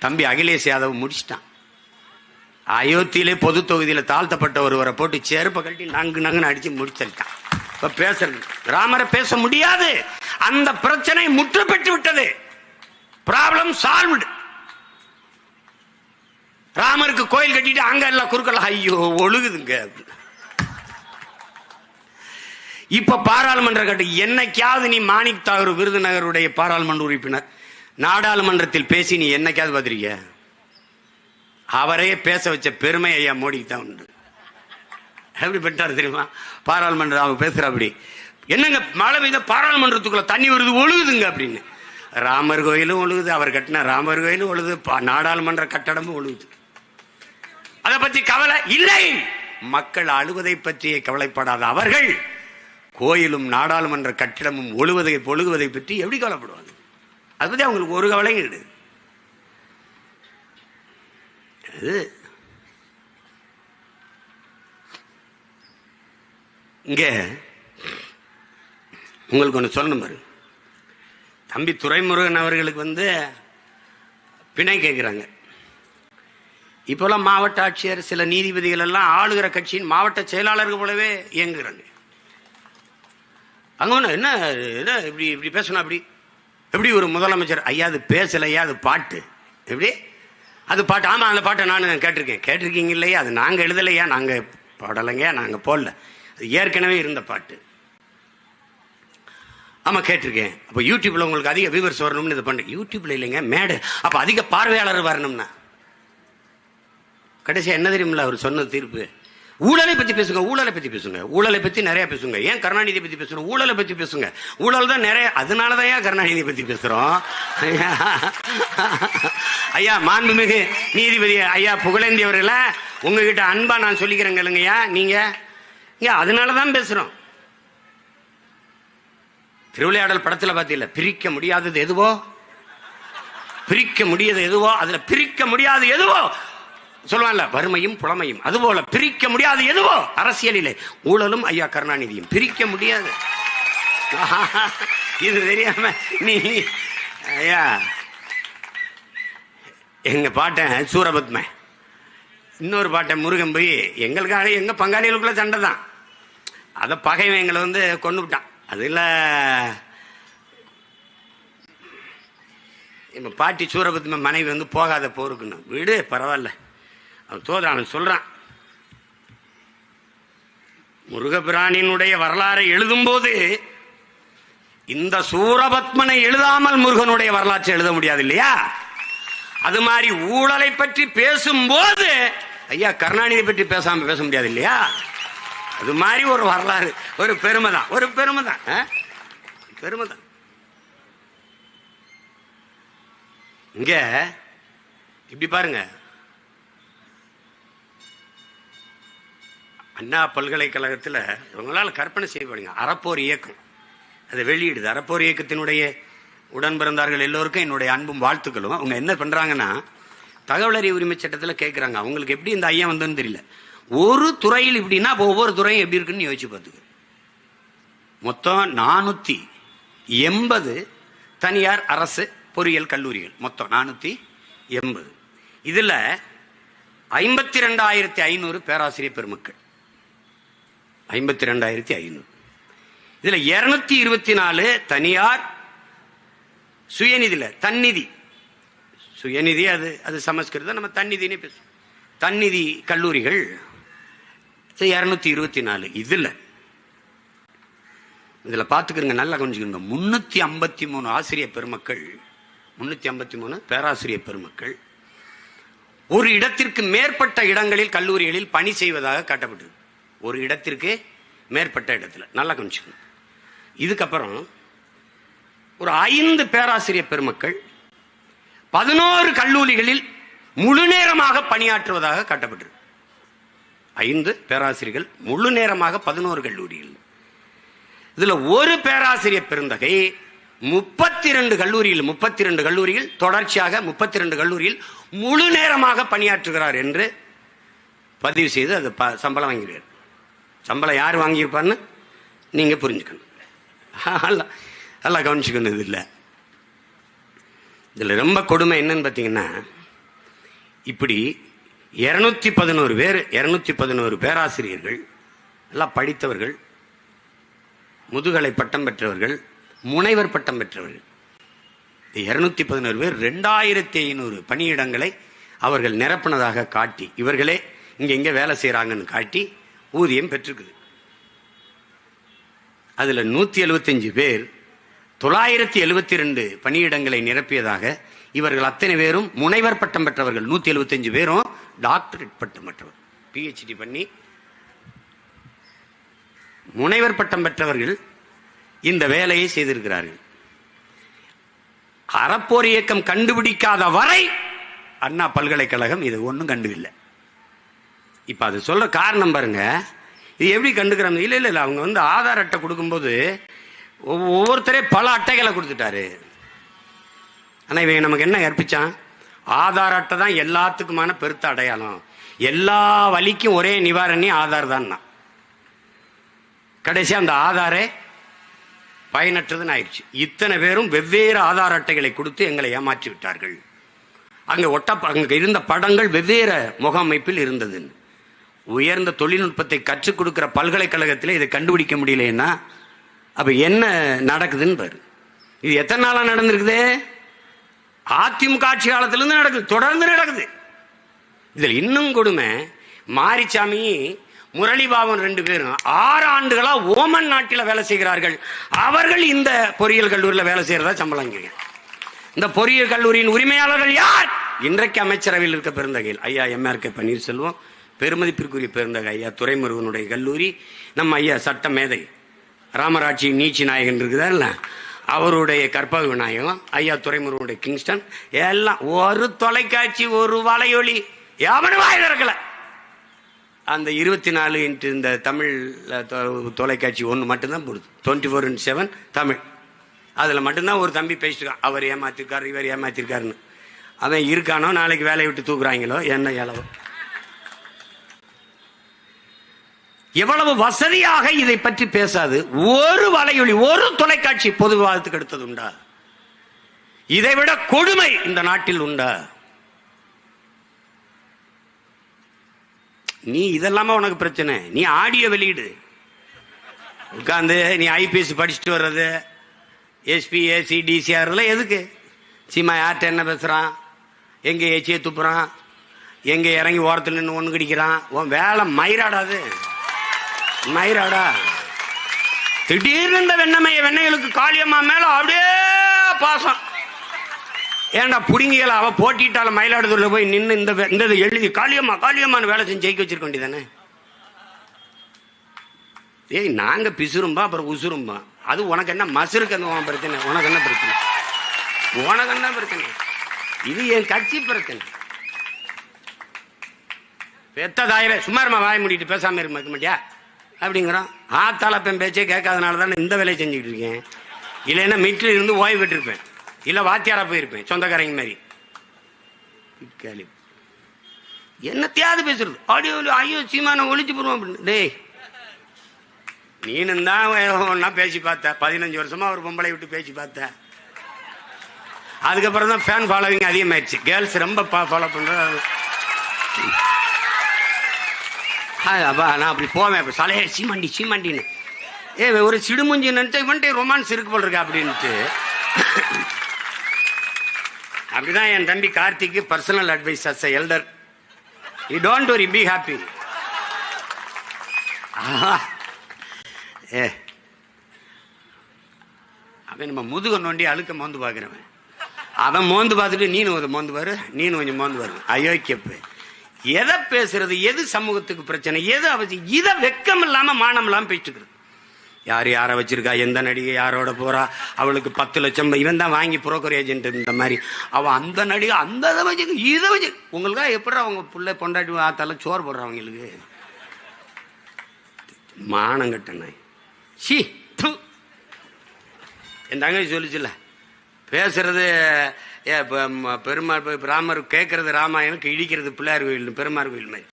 தம்பி அகிலேஷ் யாதவ் முடிச்சிட்டான். அயோத்தியிலே பொது தொகுதியில தாழ்த்தப்பட்ட ஒருவரை போட்டு செருப்ப கட்டி நங்குன்னு அடிச்சு முடிச்சிருக்கான். இப்ப பேசுறது ராமரை பேச முடியாது. அந்த பிரச்சனை முற்று பெற்று விட்டது. Problem solved. ராமருக்கு கோயில் கட்டிட்டு அங்க எல்லாம் குறுக்கலாம். ஐயோ ஒழுகுதுங்க. இப்ப பாராளுமன்ற கட்டு என்னைக்காவது நீ மாணிக் தாகூர் விருதுநகருடைய பாராளுமன்ற உறுப்பினர் நாடாளுமன்றத்தில் பேசி நீ என்னைக்காவது பார்த்திருக்க? அவரே பேச வச்ச பெருமை ஐயா மோடிக்கு தான் உண்டு. எப்படி பெற்றாரு தெரியுமா? பாராளுமன்றம் அவங்க பேசுற அப்படி, என்னங்க மழை பெய்த பாராளுமன்றத்துக்குள்ள தண்ணி வருது, ஒழுகுதுங்க அப்படின்னு. ராமர் கோயிலும் ஒழுகுது, அவர் கட்டின ராமர் கோயிலும் ஒழுகுது, நாடாளுமன்ற கட்டடமும் ஒழுகுது. அதை பத்தி கவலை இல்லை. மக்கள் அழுவதை பற்றியே கவலைப்படாத அவர்கள் கோயிலும் நாடாளுமன்ற கட்டிடமும் ஒழுகுவதை பற்றி எப்படி கவலைப்படுவாங்க? அதை பத்தி அவங்களுக்கு ஒரு கவலையும் கிடையாது. இங்க உங்களுக்கு ஒன்று சொல்லணும் பாரு. தம்பி துரைமுருகன் அவர்களுக்கு வந்து பிணை கேட்கிறாங்க. இப்பெல்லாம் மாவட்ட ஆட்சியர், சில நீதிபதிகள் எல்லாம் ஆளுகிற கட்சியின் மாவட்ட செயலாளர்கள் போலவே இயங்குறாங்க. அங்க ஒண்ணு என்ன இப்படி இப்படி பேசணும்? அப்படி எப்படி ஒரு முதலமைச்சர்? ஐயா அது பேசலையா, அது பாட்டு. எப்படி அது பாட்டு? ஆமா அந்த பாட்டை நான் கேட்டிருக்கீங்க இல்லையா? அது நாங்க எழுதலையா, நாங்க பாடலைங்க, நாங்க போடல, அது ஏற்கனவே இருந்த பாட்டு. ஆமா கேட்டிருக்கேன். அப்ப யூடியூப்ல உங்களுக்கு அதிக வியூவர்ஸ் வரணும்னு இது பண்ண. யூடியூப்ல இல்லைங்க, மேடு. அப்ப அதிக பார்வையாளர் வரணும்னா கடைசியா என்ன தெரியுமில்ல அவர் சொன்ன தீர்ப்பு? ஊழலை பத்தி பேசுங்க, ஊழலை பத்தி பேசுங்க, ஊழலை பத்தி நிறைய பேசுங்க. ஏன் கருணாநிதியை பத்தி பேசுறோம்? ஊழலை பத்தி பேசுங்க. ஊழல் தான் நிறைய, அதனாலதான் ஏன் கருணாநிதியை பத்தி பேசுறோம்? ஐயா மாண்புமிகு நீதிபதி ஐயா புகழேந்தி அவர்கள உங்ககிட்ட அன்பா நான் சொல்லிக்கிறேங்க இல்லைங்கய்யா. நீங்க அதனாலதான் பேசுறோம். திருவிளையாடல் படத்துல பாத்தீங்களா, பிரிக்க முடியாதது எதுவோ, பிரிக்க முடியாதது எதுவோ, அதுல பிரிக்க முடியாது எதுவோ சொல்லுவாங்கல்ல, வறுமையும் புலமையும். அதுபோல பிரிக்க முடியாது எதுவோ அரசியலிலே ஊழலும் ஐயா கருணாநிதியும் பிரிக்க முடியாது. இது தெரியாம நீ ஐயா எங்க பாட்டன் சூரபத்ம இன்னொரு பாட்டை முருகன் போய் எங்களுக்காக எங்க பங்காளிகளுக்குள்ள சண்டை தான், அதை பகைவன் எங்களை வந்து கொண்டு விட்டான். அதுல இப்ப பாட்டி சூரபத்ம மனைவி வந்து போகாத போருக்குன்னு வீடு பரவாயில்ல, அவன் தோதான சொல்றான். முருகபிரானினுடைய வரலாறை எழுதும் போது இந்த சூரபத்மனை எழுதாமல் முருகனுடைய வரலாற்றை எழுத முடியாது இல்லையா? அது மாதிரி ஊழலை பற்றி பேசும்போது ஐயா கருணாநிதி பற்றி பேசாம பேச முடியாது இல்லையா? அது மாதிரி ஒரு வரலாறு, ஒரு பெருமை தான், ஒரு பெருமை தான், பெருமை தான். இங்க இப்படி பாருங்க, அண்ணா பல்கலைக்கழகத்தில் இவங்களால கற்பனை செய்வாங்க அறப்போர் இயக்கம், அதை வெளியிடுது. அறப்போர் இயக்கத்தினுடைய உடன் பிறந்தார்கள் எல்லோருக்கும் என்னுடைய அன்பும் வாழ்த்துக்களும். அவங்க என்ன பண்றாங்கன்னா, தகவல் அறிவு உரிமை சட்டத்தில் கேட்கிறாங்க, அவங்களுக்கு எப்படி இந்த ஐயா வந்ததுன்னு தெரியல, ஒரு துறையில் இப்படின்னா ஒவ்வொரு துறையும் எப்படி இருக்குன்னு யோசிச்சு பார்த்துக்க. மொத்தம் 480 தனியார் அரசு பொறியியல் கல்லூரிகள், மொத்தம் 480. இதுல 52,500 பேராசிரியர் பெருமக்கள், 52,500. இதுல 224 தனியார் சுயநிதியில, தன்னிதி, சுயநிதி அது அது சமஸ்கிருதம், நம்ம தன்னிதினே பேசுவோம், தன்னிதி கல்லூரிகள் 224. இதுல பாத்துக்கிறங்க, நல்லா கொஞ்சிக்கிறங்க, 353 ஆசிரியர் பெருமக்கள், 353 பேராசிரியர் பெருமக்கள் ஒரு இடத்திற்கு மேற்பட்ட இடங்களில் கல்லூரிகளில் பணி செய்வதாக காட்டப்பட்டது. ஒரு இடத்திற்கு மேற்பட்ட இடத்துல, நல்லா கொஞ்சிக்கணும். இதுக்கப்புறம் ஒரு 5 பேராசிரியர் பெருமக்கள் 11 கல்லூரிகளில் முழு நேரமாக பணியாற்றுவதாக காட்டப்பட்டது. 5 பேராசிரியர்கள் முழு நேரமாக 11 கல்லூரிகள். இதுல ஒரு பேராசிரியர் பெருந்தகை 32 கல்லூரியில் தொடர்ச்சியாக 32 கல்லூரியில் முழு நேரமாக பணியாற்றுகிறார் என்று பதிவு செய்து அது சம்பளம் வாங்கிறார். சம்பளம் யார் வாங்கியிருப்பார்னு நீங்க புரிஞ்சுக்கணும், நல்லா கவனிச்சுக்கணும். இதுல ரொம்ப கொடுமை என்னன்னு பார்த்தீங்கன்னா, இப்படி 211 பேராசிரியர்கள், எல்லாம் படித்தவர்கள், முதுகலை பட்டம் பெற்றவர்கள், முனைவர் பட்டம் பெற்றவர்கள், 211 பேர் 2500 பணியிடங்களை அவர்கள் நிரப்பினதாக காட்டி, இவர்களே இங்க வேலை செய்யறாங்கன்னு காட்டி ஊதியம் பெற்றிருக்குது. அதுல 175 பேர் 972 பணியிடங்களை நிரப்பியதாக, இவர்கள் அத்தனை பேரும் முனைவர் பட்டம் பெற்றவர்கள், 175 பேரும் டாக்டரேட் பட்டம் பெற்றவர், PhD பண்ணி முனைவர் பட்டம் பெற்றவர்கள் இந்த வேலையை செய்திருக்கிறார்கள். அறப்போர் இயக்கம் கண்டுபிடிக்காத வரை அண்ணா பல்கலைக்கழகம் இது ஒன்றும் கண்டுவில்லை. இப்ப அது சொல்ற காரணம் பாருங்க, இது எப்படி கண்டுக்கிறாங்க? இல்ல அவங்க வந்து ஆதார் அட்டை கொடுக்கும்போது ஒவ்வொருத்தரே பல அட்டைகளை கொடுத்துட்டாரு. ஆனா இவங்க நமக்கு என்ன கற்பிச்சான்? ஆதார் அட்டை தான் எல்லாத்துக்குமான பெருத்த அடையாளம், எல்லா வலிக்கும் ஒரே நிவாரணி ஆதார் தான். கடைசி அந்த ஆதாரே பயனற்றதுன்னு ஆயிடுச்சு. இத்தனை பேரும் வெவ்வேறு ஆதார் அட்டைகளை கொடுத்து எங்களை ஏமாற்றி விட்டார்கள். அங்க இருந்த படங்கள் வெவ்வேறு முகமைப்பில் இருந்தது. உயர்ந்த தொழில்நுட்பத்தை கற்றுக் கொடுக்கிற பல்கலைக்கழகத்தில் இதை கண்டுபிடிக்க முடியலன்னா அப்ப என்ன நடக்குதுன்னு பாரு. இது எத்தனை நாளா நடந்திருக்குது? அதிமுக ஆட்சி காலத்திலிருந்து நடக்குது, தொடர்ந்து நடக்குது. இதில் இன்னும் கொடுமை, மாரிசாமி முரளிபாபன் 2 பேரும் 6 ஆண்டுகளா ஓமன் நாட்டில் வேலை செய்கிறார்கள். அவர்கள் இந்த பொறியியல் கல்லூரியில் வேலை செய்யறதா சம்பளம். இந்த பொறியியல் கல்லூரியின் உரிமையாளர்கள் யார்? இன்றைக்கு அமைச்சரவையில் இருக்க பெருந்தகையில் ஐயா MRK பன்னீர்செல்வம், பெருமதிப்பிற்குரிய பெருந்தகை ஐயா துரைமுருகனுடைய கல்லூரி, நம்ம ஐயா சட்ட மேதை ராமராட்சி நீச்சி நாயகன் இருக்குதா, அவருடைய கற்பக விநாயகம், ஐயா துரைமுருகனுடைய கிங்ஸ்டன், எல்லாம் ஒரு தொலைக்காட்சி, ஒரு வலையொலி எவனும் வாய் திறக்கல. அந்த 24 இன்ட்டு இந்த தமிழ் தொலைக்காட்சி ஒன்று மட்டும்தான் போடுது, 24/7 தமிழ். அதில் மட்டும்தான் ஒரு தம்பி பேசிட்டுருக்கான், அவர் ஏமாத்திருக்காரு, இவர் ஏமாத்திருக்காருன்னு. அவன் இருக்கானோ நாளைக்கு வேலையை விட்டு தூக்குறாங்களோ என்ன இளவோ. எவ்வளவு வசதியாக இதை பற்றி பேசாது ஒரு வலையொலி, ஒரு தொலைக்காட்சி பொது விவாதத்துக்கு எடுத்தது உண்டா? இதைவிட கொடுமை இந்த நாட்டில் உண்டா? நீ இதெல்லாம உனக்கு பிரச்சனை? நீ ஆடியோ வெளியிடு, உட்காந்து நீ ஐபிஎஸ் படிச்சுட்டு வர்றது, எஸ்பி ஏசி டிசிஆர் எல்லாம் எதுக்கு? சீமா யார்கிட்ட என்ன பேசுறான், எங்க ஏச்சியை துப்புறான், எங்க இறங்கி ஓரத்தில் நின்று ஒண்ணு கடிக்கிறான், உன் வேலை மயிராடாது மயிராடா. திடீர்னு இந்த வெண்ணைகளுக்கு காளியம்மா மேல அப்படியே பாசம். ஏன்டா புடுங்கிகளை அவ போட்டிட்டால மயிலாடுதுறையில போய் நின்று இந்த எழுதி காளியம்மா காளியம்மான்னு வேலை செஞ்சு ஜெயிக்க வச்சிருக்க வேண்டியதானே? ஏய், நாங்க பிசுரும்பா அப்புறம் உசுரும்பா. அது உனக்கு என்ன மசுருக்கு அந்த பிரச்சனை? உனக்கு என்ன பிரச்சனை? உனக்கு என்ன பிரச்சனை? இது என் கட்சி பிரச்சனை. பெத்த தாயில சும்மாருமா வாய முடிட்டு பேசாம இருக்க மாட்டியா அப்படிங்கிறோம். ஆத்தால பெண் பேச்சே கேட்காதனால தான் இந்த வேலையை செஞ்சுக்கிட்டு இருக்கேன். இல்லைன்னா மிட்ல இருந்து ஓய்வு பெற்றிருப்பேன், இல்ல வாத்தியாரா போயிருப்பேன் சொந்தக்காரங்க மாதிரி. என்னத்தையாவது பேசுறது ஆடியோ, ஐயோ சீமான ஒழிச்சு போடுவோம் அப்படின்னு. டேய், நீனும் தான் ஒன்னா பேசி பார்த்த, 15 வருஷமா ஒரு பொம்பளை விட்டு பேசி பார்த்த. அதுக்கப்புறம் தான் ஃபேன் ஃபாலோவிங் அதிகமாயிடுச்சு. கேர்ள்ஸ் ரொம்ப ஃபாலோ பண்றது. அப்பா நான் அப்படி போவேன் சலைய சீமாண்டி சீமாண்டின்னு. ஒரு சிடுமுஞ்சி நினைச்சா இவன்ட்டே ரொமான்ஸ் இருக்கு போல் இருக்கா அப்படின்ட்டு. அப்படிதான் என் தம்பி கார்த்திக்கு personal advice as a elder. You don't worry, be happy. அவன் நம்ம முதுக நோண்டி அழுக்க மோந்து பார்க்கிறவன். அவன் மோந்து பார்த்துட்டு நீனு மோந்து பாரு, நீனு கொஞ்சம் மோந்து பாரு. அயோக்கியப்பு. எதை பேசுறது, எது சமூகத்துக்கு பிரச்சனை, எது அவசியம், இதை வெக்கம் இல்லாம மானம் இல்லாம பேசிக்கிறது. யார் யாரை வச்சிருக்கா, எந்த நடிகை யாரோட போறா, அவளுக்கு 10 லட்சம் இவன் தான் வாங்கி புரோக்கர் ஏஜென்ட் இந்த மாதிரி, அவன் அந்த நடிகை அந்த இதை வச்சு இதை வச்சு உங்களுக்கா எப்படி அவங்க பிள்ளை பொண்டாட்டி ஆத்தால சோறு போடுறவங்களுக்கு மானம் கட்டண. சி என் தங்கச்சி சொல்லிச்சுல, பேசுறது பெருமாள் ராமர், கேட்கறது ராமாயணம், இடிக்கிறது பிள்ளையார் கோயில் பெருமாள் கோயில் மாதிரி,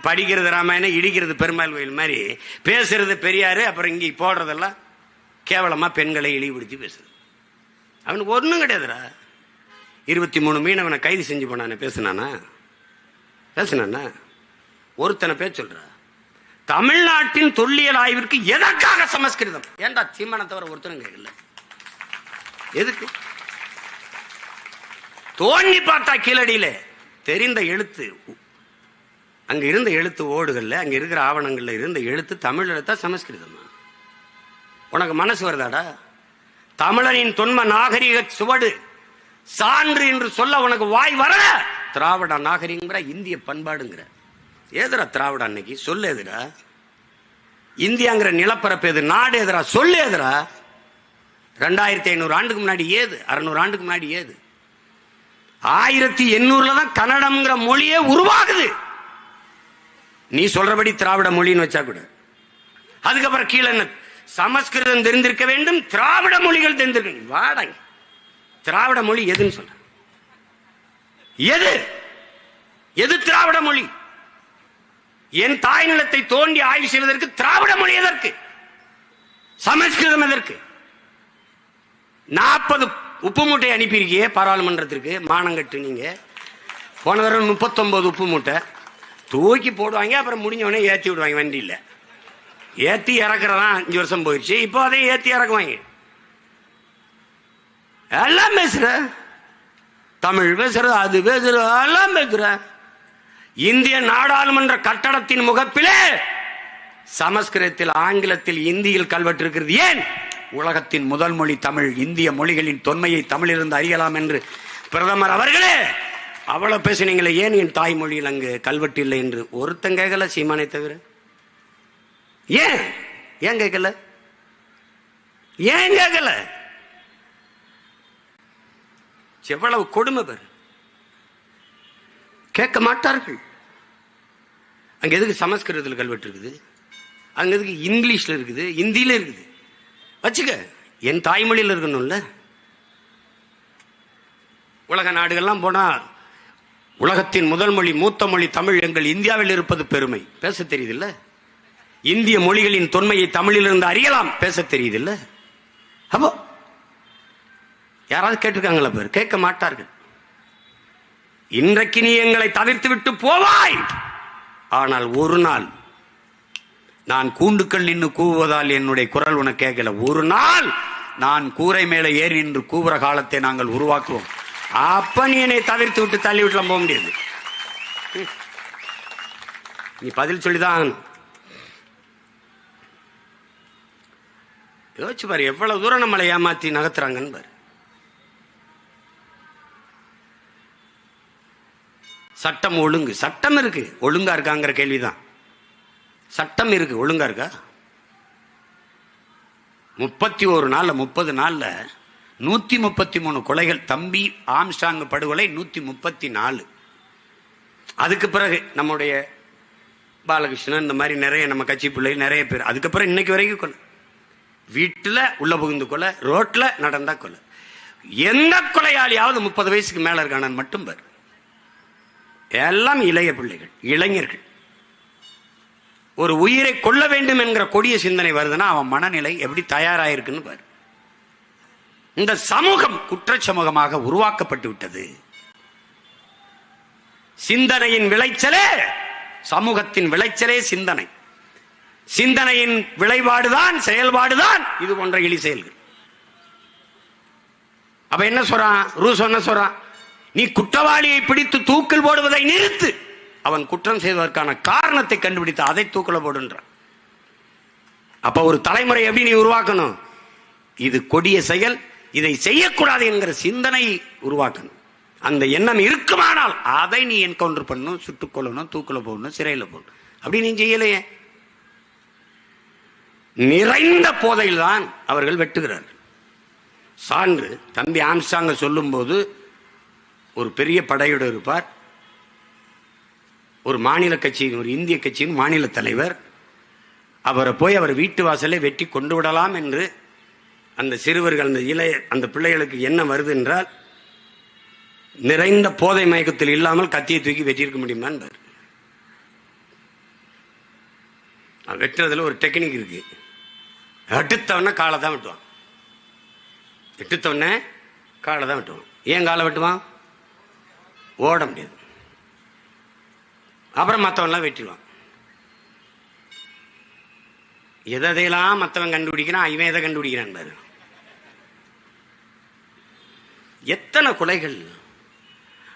படிக்கிறது ராமாயணம், இடிக்கிறது பெருமாள் கோயில் மாதிரி, பேசுறது பெரியாரு, அப்புறம் இங்கே போடுறதெல்லாம் கேவலமா பெண்களை இழிவுபடுத்தி பேசுறது. அவனுக்கு ஒன்றும் கிடையாதுடா. 23 மீனவனை கைது செஞ்சு போனானே, பேசுனானா ஒருத்தனை பேர் சொல்ற. தமிழ்நாட்டின் தொல்லியல் ஆய்விற்கு எதற்காக சமஸ்கிருதம்? ஏன்டா சீமானை தவிர ஒருத்தனும் கேட்கல. எதுக்கு? தோண்டி பார்த்தா கீழடியில தெரிந்த எழுத்து, அங்க இருந்த எழுத்து ஓடுகள்ல, அங்க இருக்கிற ஆவணங்கள்ல இருந்த எழுத்து தமிழ் எழுத்தா சமஸ்கிருதமா? உனக்கு மனசு வருதாடா? தமிழனின் தொன்ம நாகரிக சுவடு சான்று என்று சொல்ல உனக்கு வாய் வர? திராவிட நாகரிகங்கிற, இந்திய பண்பாடுங்கிற. ஏதுரா திராவிட? அன்னைக்கு சொல்லு எதுரா? இந்தியாங்கிற நிலப்பரப்பு எது, நாடு எதுரா? சொல்லு எதுரா? 2500 ஆண்டுக்கு முன்னாடி ஏது, 600 ஆண்டுக்கு முன்னாடி ஏது? 1800 தான் கன்னடம்ங்கிற மொழியே உருவாகுது. நீ சொல்றபடி திராவிட மொழின்னு வச்சா கூட. அதுக்கப்புறம் கீழே என்ன, சமஸ்கிருதம் தெரிந்திருக்க வேண்டும், திராவிட மொழிகள் தெரிந்திருக்க. வாடங்க, திராவிட மொழி எதுன்னு சொல்ற? எது எது திராவிட மொழி? என் தாய் நிலத்தை தோண்டி ஆய்வு செய்வதற்கு திராவிட மொழி எதற்கு? சமஸ்கிருதம் எதற்கு? 40 உப்பு மூட்டை அனுப்பியிருக்கியே பாராளுமன்றத்திற்கு, மானங்கட்டு. நீங்க போன தடவை 39 உப்பு மூட்டை தூக்கி போடுவாங்க, அப்புறம் முடிஞ்சவனே ஏற்றி விடுவாங்க. வண்டியில் ஏற்றி இறக்குறதான் 5 வருஷம் போயிடுச்சு. இப்போ அதையும் ஏற்றி இறக்குவாங்க. எல்லாம் பேசுற, தமிழ் பேசுற, அது பேசுற, எல்லாம் பேசுற. இந்திய நாடாளுமன்ற கட்டடத்தின் முகப்பிலே சமஸ்கிருதத்தில், ஆங்கிலத்தில், இந்தியில் கல்வெட்டு இருக்கிறது. ஏன்? உலகத்தின் முதல் மொழி தமிழ், இந்திய மொழிகளின் தொன்மையை தமிழிலிருந்து அறியலாம் என்று பிரதமர் அவர்களே அவ்வளவு பேசினீங்களே, ஏன் என் தாய்மொழியில் அங்கு கல்வெட்டு இல்லை என்று ஒருத்தன் கேட்கல, சீமானை தவிர. ஏன் ஏன் கேட்கல? ஏன் கேட்கல? எவ்வளவு கொடுமை பேர். கேட்க மாட்டார்கள். அங்க எதுக்கு சமஸ்கிருதத்தில் கல்வெட்டு இருக்குது? அங்க எதுக்கு இங்கிலீஷ்ல இருக்குது, இந்தியில இருக்குது? வச்சுக்க, என் தாய்மொழியில் இருக்கணும்ல. உலக நாடுகள்லாம் போனா உலகத்தின் முதல் மொழி, மூத்த மொழி தமிழ், எங்கள் இந்தியாவில் இருப்பது பெருமை பேச தெரியுதில்ல. இந்திய மொழிகளின் தொன்மையை தமிழிலிருந்து அறியலாம் பேச தெரியுதில்ல. அப்போ யாராவது கேட்டிருக்காங்களா? பேர் கேட்க மாட்டார்கள். இன்றைக்கு நீ எங்களை தவிர்த்து விட்டு போவாய், ஆனால் ஒரு நாள் நான் கூண்டுக்கள் நின்று கூவுவதால் என்னுடைய குரல் உனக்கு கேட்கல. ஒரு நாள் நான் கூரை மேலே ஏறி நின்று கூவுற காலத்தை நாங்கள் உருவாக்குவோம். அப்ப நீ என்னை தவிர்த்து விட்டு தள்ளி விட்டுலாம் போக முடியாது. நீ பதில் சொல்லிதான் ஆகணும். யோசிச்சு பாரு, எவ்வளவு தூரம் நம்மளை ஏமாத்தி நகர்த்துறாங்கன்னு பாரு. சட்டம் ஒழுங்கு, சட்டம் இருக்கு, ஒழுங்கா இருக்காங்கிற கேள்விதான். சட்டம் இருக்கு, ஒழுங்கா இருக்கா? 31 நாள்ல 30 நாள்ல 133 கொலைகள். தம்பி ஆம்ஸ்டாங் படுகொலை 134. அதுக்கு பிறகு நம்முடைய பாலகிருஷ்ணன், இந்த மாதிரி நிறைய நம்ம கட்சி பிள்ளை நிறைய பேர். அதுக்கப்புறம் இன்னைக்கு வரைக்கும் கொலை. வீட்டுல உள்ள புகுந்து கொலை, ரோட்ல நடந்தா கொலை. எந்த கொலையாளியாவது 30 வயசுக்கு மேல இருக்கான மட்டும் பாரு. எல்லாம் இளைய பிள்ளைகள், இளைஞர்கள். ஒரு உயிரை கொள்ள வேண்டும் என்கிற கொடிய சிந்தனை வருதுன்னா அவன் மனநிலை எப்படி தயாராயிருக்குன்னு பாரு. இந்த சமூகம் குற்ற சமூகமாக உருவாக்கப்பட்டு விட்டது. சிந்தனையின் விளைச்சலே, சமூகத்தின் விளைச்சலே சிந்தனை. சிந்தனையின் விளைபாடுதான் செயல்பாடுதான் இது போன்ற இழி செயல்கள். அப்ப என்ன சொல்றான் ரூசோ? என்ன சொல்றான்? நீ குற்றவாளியை பிடித்து தூக்கில் போடுவதை நிறுத்து. அவன் குற்றம் செய்வதற்கான காரணத்தை கண்டுபிடித்து அதை தூக்கில் போடுன்றான். அப்ப ஒரு தலைமுறை எப்படி நீ உருவாக்கணும்? இது கொடிய செயல், இதை செய்யக்கூடாது என்கிற சிந்தனை உருவாக்கணும். அந்த எண்ணம் இருக்குமானால் அதை நீ என்கவுண்டர் பண்ணணும், சுட்டுக் கொள்ளணும், தூக்கில் போடணும், சிறையில் போடணும். அப்படி நீ செய்யலையே. நிறைந்த போதையில் தான் அவர்கள் வெட்டுகிறார்கள். சான்று தம்பி ஆம்ஸ்டாங்க சொல்லும் போது ஒரு பெரிய படையோடு இருப்பார். ஒரு மாநில கட்சியின், ஒரு இந்திய கட்சியின் மாநில தலைவர். அவரை போய் அவர் வீட்டு வாசலை வெட்டி கொண்டு விடலாம் என்று அந்த சிறுவர்கள், அந்த பிள்ளைகளுக்கு என்ன வருது என்றால், நிறைந்த போதை மயக்கத்தில் இல்லாமல் கத்தியை தூக்கி வெட்டியிருக்க முடியுமா என்பார். வெட்டுறதுல ஒரு டெக்னிக் இருக்கு. வெட்டுத்தவன காலை தான் வெட்டுவான். வெட்டுத்தவன காலை தான் வெட்டுவான். ஏன் காலை வெட்டுவான்? ஓட முடியாது. அப்புறம் மற்றவன்லாம் வெட்டிடுவான். எதையெல்லாம் மற்றவன் கண்டுபிடிக்கிறான், இவன் எதை கண்டுபிடிக்கிறான் பாரு. எத்தனை கொலைகள்!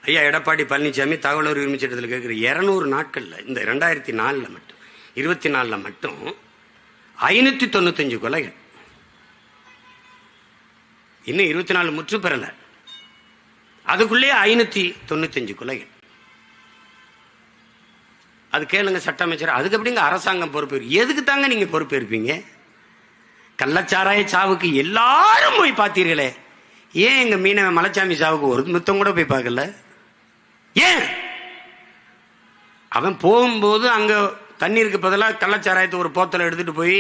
ஐயா எடப்பாடி பழனிசாமி தகவல் உரிமை சட்டத்தில் கேட்கிற 200 நாட்கள்ல, இந்த 2004 மட்டும் 24 மட்டும் 595 கொலைகள். இன்னும் 24 முற்று பெறல. அதுக்குள்ளே 595 கொலைகள். அது கேளுங்க சட்ட அமைச்சர். அதுக்கு எப்படிங்க அரசாங்கம் பொறுப்பு? எதுக்கு தாங்க நீங்க பொறுப்பு இருப்பீங்க? கள்ளச்சாராய சாவுக்கு எல்லாரும் போய் பார்த்தீர்களே, ஏன் எங்க மீனவ மலைச்சாமி சாவுக்கு ஒரு முத்தம் கூட போய் பார்க்கல? ஏன்? அவன் போகும்போது அங்க தண்ணீருக்கு பதிலாக கள்ளச்சாராயத்தை ஒரு போத்தலை எடுத்துட்டு போய்